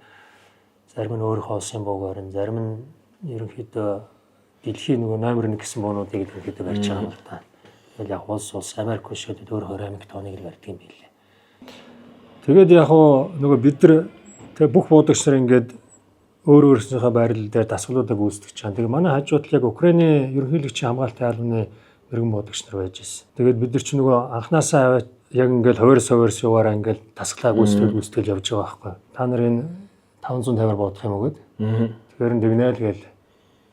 зарим нь өөрийнхөө улсын буугаар нь зарим нь ерөнхийдөө дэлхийн нөгөө номер 1 гэсэн буунуудыг ерөнхийдөө барьж байгаа юм л да. Тэгэл яг улс Америк шийдэд өөр 20 амиг тоног л барьдаг юм билээ. Тэгээд яг нөгөө бид нар тэг бүх буудагч нар ингээд өөр өөрсдийнхээ байрлал дээр дасгалуудыг үүсгэж чана. Тэгээ манай хажууд яг Украиний ерөнхийлөгчийн хамгаалалтын албаны мэрэгэн буудагч нар байж ирсэн. Тэгээд бид нар ч нөгөө анханасаа аваад яг ингээд хувирс яваараа ингээд дасгалаа гүйцэтгэл явж байгаа байхгүй. Та нар энэ 550-аар буудах юм уу гэд. Тэгэхээр тэгнээл гээл.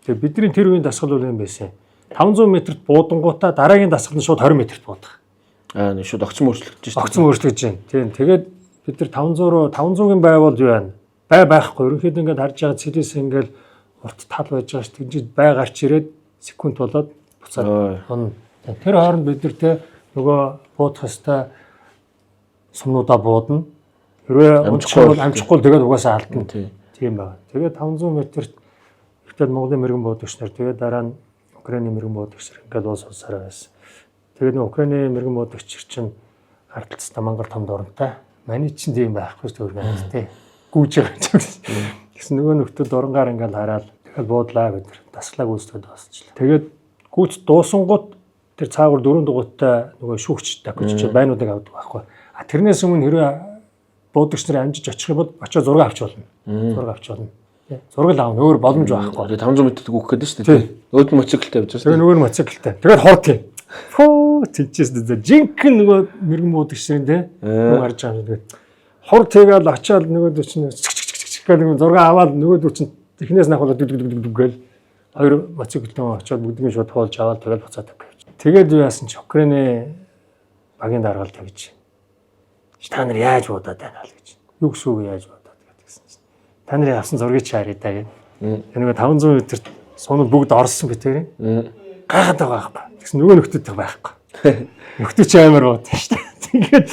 Тэгээ бидний тэр үеийн дасгал бол юм байсан. 500 метрт буудангуудаа дараагийн дасгал нь шууд 20 метрт буудах. Нэг шууд огцом өөрчлөгдөж байна. Огцом өөрчлөгдөж байна. Тийм. Тэгээд бид нар 500-ын байвал юу байна? Байхгүй. Ерөнхийдөө ингээд харж байгаа цэлээс ингээд урт тал байж байгаа ш. Тэгж бай гарч ирээд секунд болоод буцаад он. Тэр хооронд бид нар те нөгөө буудах хэвээр сумнуудаа буудна. Хэрвээ амжихгүй тэгээд угаасаа алдна. Тийм байна. Тэгээд 500 метрт ихтэй Монголын мэрэгэн буудагч нар тэгээд дараа нь Украиний мэрэгэн буудагч нар ингээд уус усаараа байсан. Тэгээд нөгөө Украиний мэрэгэн буудагч чинь харталцтай мангар том доронтой. Маний чинь тийм байхгүй шүү дээ тий. Гүүж байгаа ч гэсэн нөгөө нөхдөд доронгаар ингээд хараад тэгээд буудлаа бид нар дасгалаа гүйцэтгэж дуусчлаа. Тэгээд гүйц дуусангууд тэр цаагаар 4 дугуйтай нөгөө шүүгч такуч байнуудыг авдаг байхгүй. А тэрнээс өмнө хэрвээ буудагч нар амжиж очих юм бол очиод зураг авч болно. Зураг авч болно. Зураг аав өөр боломж байхгүй. 500 м гүөх гэдэг шүү дээ. Өөд моциклтэй байж байгаа. Тэгээ нөгөө моциклтэй. Тэгээд хорт юм. Фөө тийчээс дэ жинхэнэ нөгөө мэрэгэн буудагчрын те нөгөө харж байгаа юм. Тэгээд хор тэгээл очиад нөгөө чинь гэх нэг зураг аваад нөгөө чинь эхнээс нь ахвал гээл хоёр моциклтэй очиод бүгдийг шууд тоолж аваад тэгээд буцаад авчих. Тэгээд юу яасан ч Украиний багийн даргаал тавьж. Та нар яаж буудаад байна л гэж. Юу гэсэн үг яаж буудаад гэсэн чинь. Та нарын авсан зургийг чараа даа гэх. Нэг 500 м-т сунал бүгд орсон битээр. Гайхаад байгаа байхгүй. Тэгсэн нөгөө нөхдөд байхгүй. Нөхдөд ч амар бууд шүү дээ. Тэгээд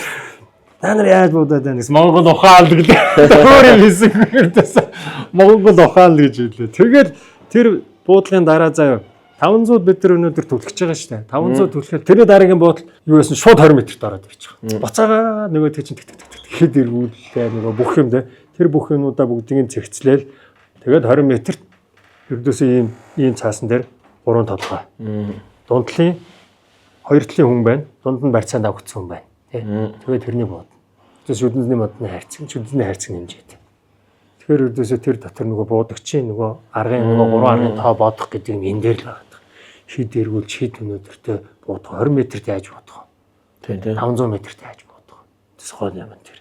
та нар яаж буудаад байна гэсэн Монгол ухаал гэлээ. Өөр юм хийсэн. Монгол ухаал гэж хэлээ. Тэгээд тэр буудлагын дараа заяа 500 м өнөөдөр түлхэж байгаа шүү дээ. 500 түлхэхэд тэрний дараагийн буудал юу байсан шууд 20 м-т ороод ирж байгаа. Буцаага нөгөө тэг чинь тэгэхэд эргүүлээ нөгөө бүх юм дээ. Тэр бүх юмудаа бүгдийг цэгцлээл тэгээд 20 м-т ердөөсөө ийм цаасан дээр 3 толгой. Дундлын 2 талын хүн байна. Дунд нь барьцаанд авгдсан хүн байна. Тэгээд тэрний бод. Тэс шүдний модны хайрцаг нэмжээд. Тэгэхээр ердөөсөө тэр дотор нөгөө буудагчийн нөгөө аргын нөгөө 3 аргын тоо бодох гэдэг юм энэ дээр л байна. Хид эргүүл хид өнөөдөртөө буудах 20 м-т яаж бодох вэ? Тийм 500 м-т яаж бодох вэ? Тэс хол юм тэр.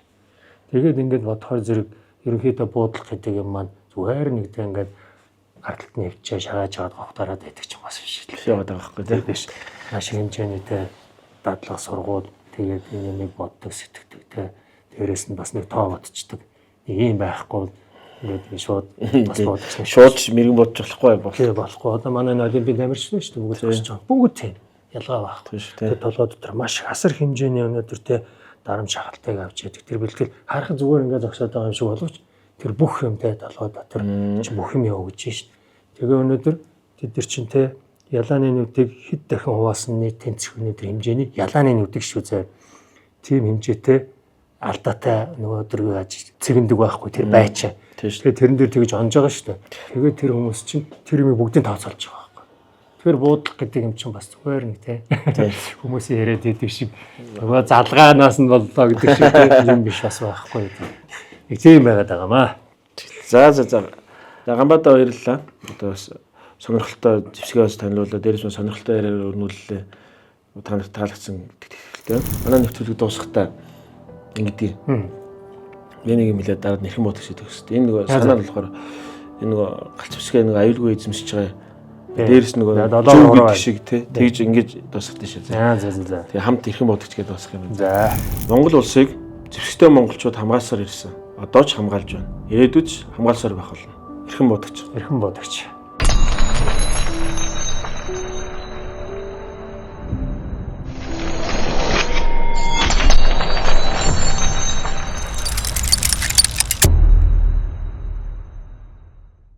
Тэгээд ингээд бодохоор зэрэг ерөнхийдөө буудлах гэдэг юм маань зүгээр нэгдээ ингээд гарталт нь явчаа шагааж аваад говтараад байдаг ч бас биш л. яваад байгаа байхгүй тийм биш. Маш хэмжээний дадлага сургууль тэгээд нэг боддог сэтгэдэг те. Дээрээс нь бас нэг тоо бодчихдаг. Нэг юм байхгүй ингээд шууд бас бодчих. Шууд мэрэгэн бодож болохгүй Тийм болохгүй. Одоо манай олимпиад амарчсан шүү дээ. Бүгд босч байгаа. Бүгд тийм. Ялгаа байхгүй. Тэгээд толгой дотор маш асар хэмжээний өнөөдөр те дарамт шахалтыг авч яадаг. Тэр бэлтгэл харах зүгээр ингээд зогсоод байгаа юм шиг боловч тэр бүх юм те толгой дотор чи бүх юм яваа гэж шин. Тэгээ өнөөдөр тэд нар чинь те ялааны нүдийг хэд дахин хуваасан нийтийн тэнцэх өнөөдөр хэмжээний ялааны нүдэг шүү зэ. Тийм хэмжээтэй алдаатай нөгөөдөр цэгэндэг байхгүй тэр байчаа. Тэгээ тэрэн дээр тэгж онж байгаа шүү дээ. Тэгээ тэр хүмүүс чинь тэр юм бүгдийг тооцоолж байгаа байхгүй. Тэгэхээр буудлах гэдэг юм чинь бас зүгээр нэг те хүмүүсийн яриад идэв шиг нөгөө залгаанаас нь боллоо гэдэг шиг юм биш бас байхгүй. Нэг тийм байгаад байгаамаа. За Ганбаатар баярлалаа. Одоо бас сонирхолтой зэвсгээс танилцуулаад дээрээс нь сонирхолтой яриаар өрнүүллээ. Та нарт таалагдсан гэхдээ манай нэвтрүүлэг дуусахтаа ингэдэг. Нэг юм хэлээд дараа нь нэрхэн бодох шиг төгсөд. Энэ нөгөө санаа нь болохоор энэ нөгөө галч зэвсгээ нөгөө аюулгүй эзэмсэж байгаа. Дээрээс нөгөө зүүн шиг тэгж ингэж дуусгах тийш. За. Тэгээ хамт нэрхэн бодогч гэдээ дуусгах юм. За. Монгол улсыг зэвсэгтэй монголчууд хамгаалсаар ирсэн. Одоо ч хамгаалж байна. Ирээдүйд ч хамгаалсаар байх болно. Эрхэн бодогч.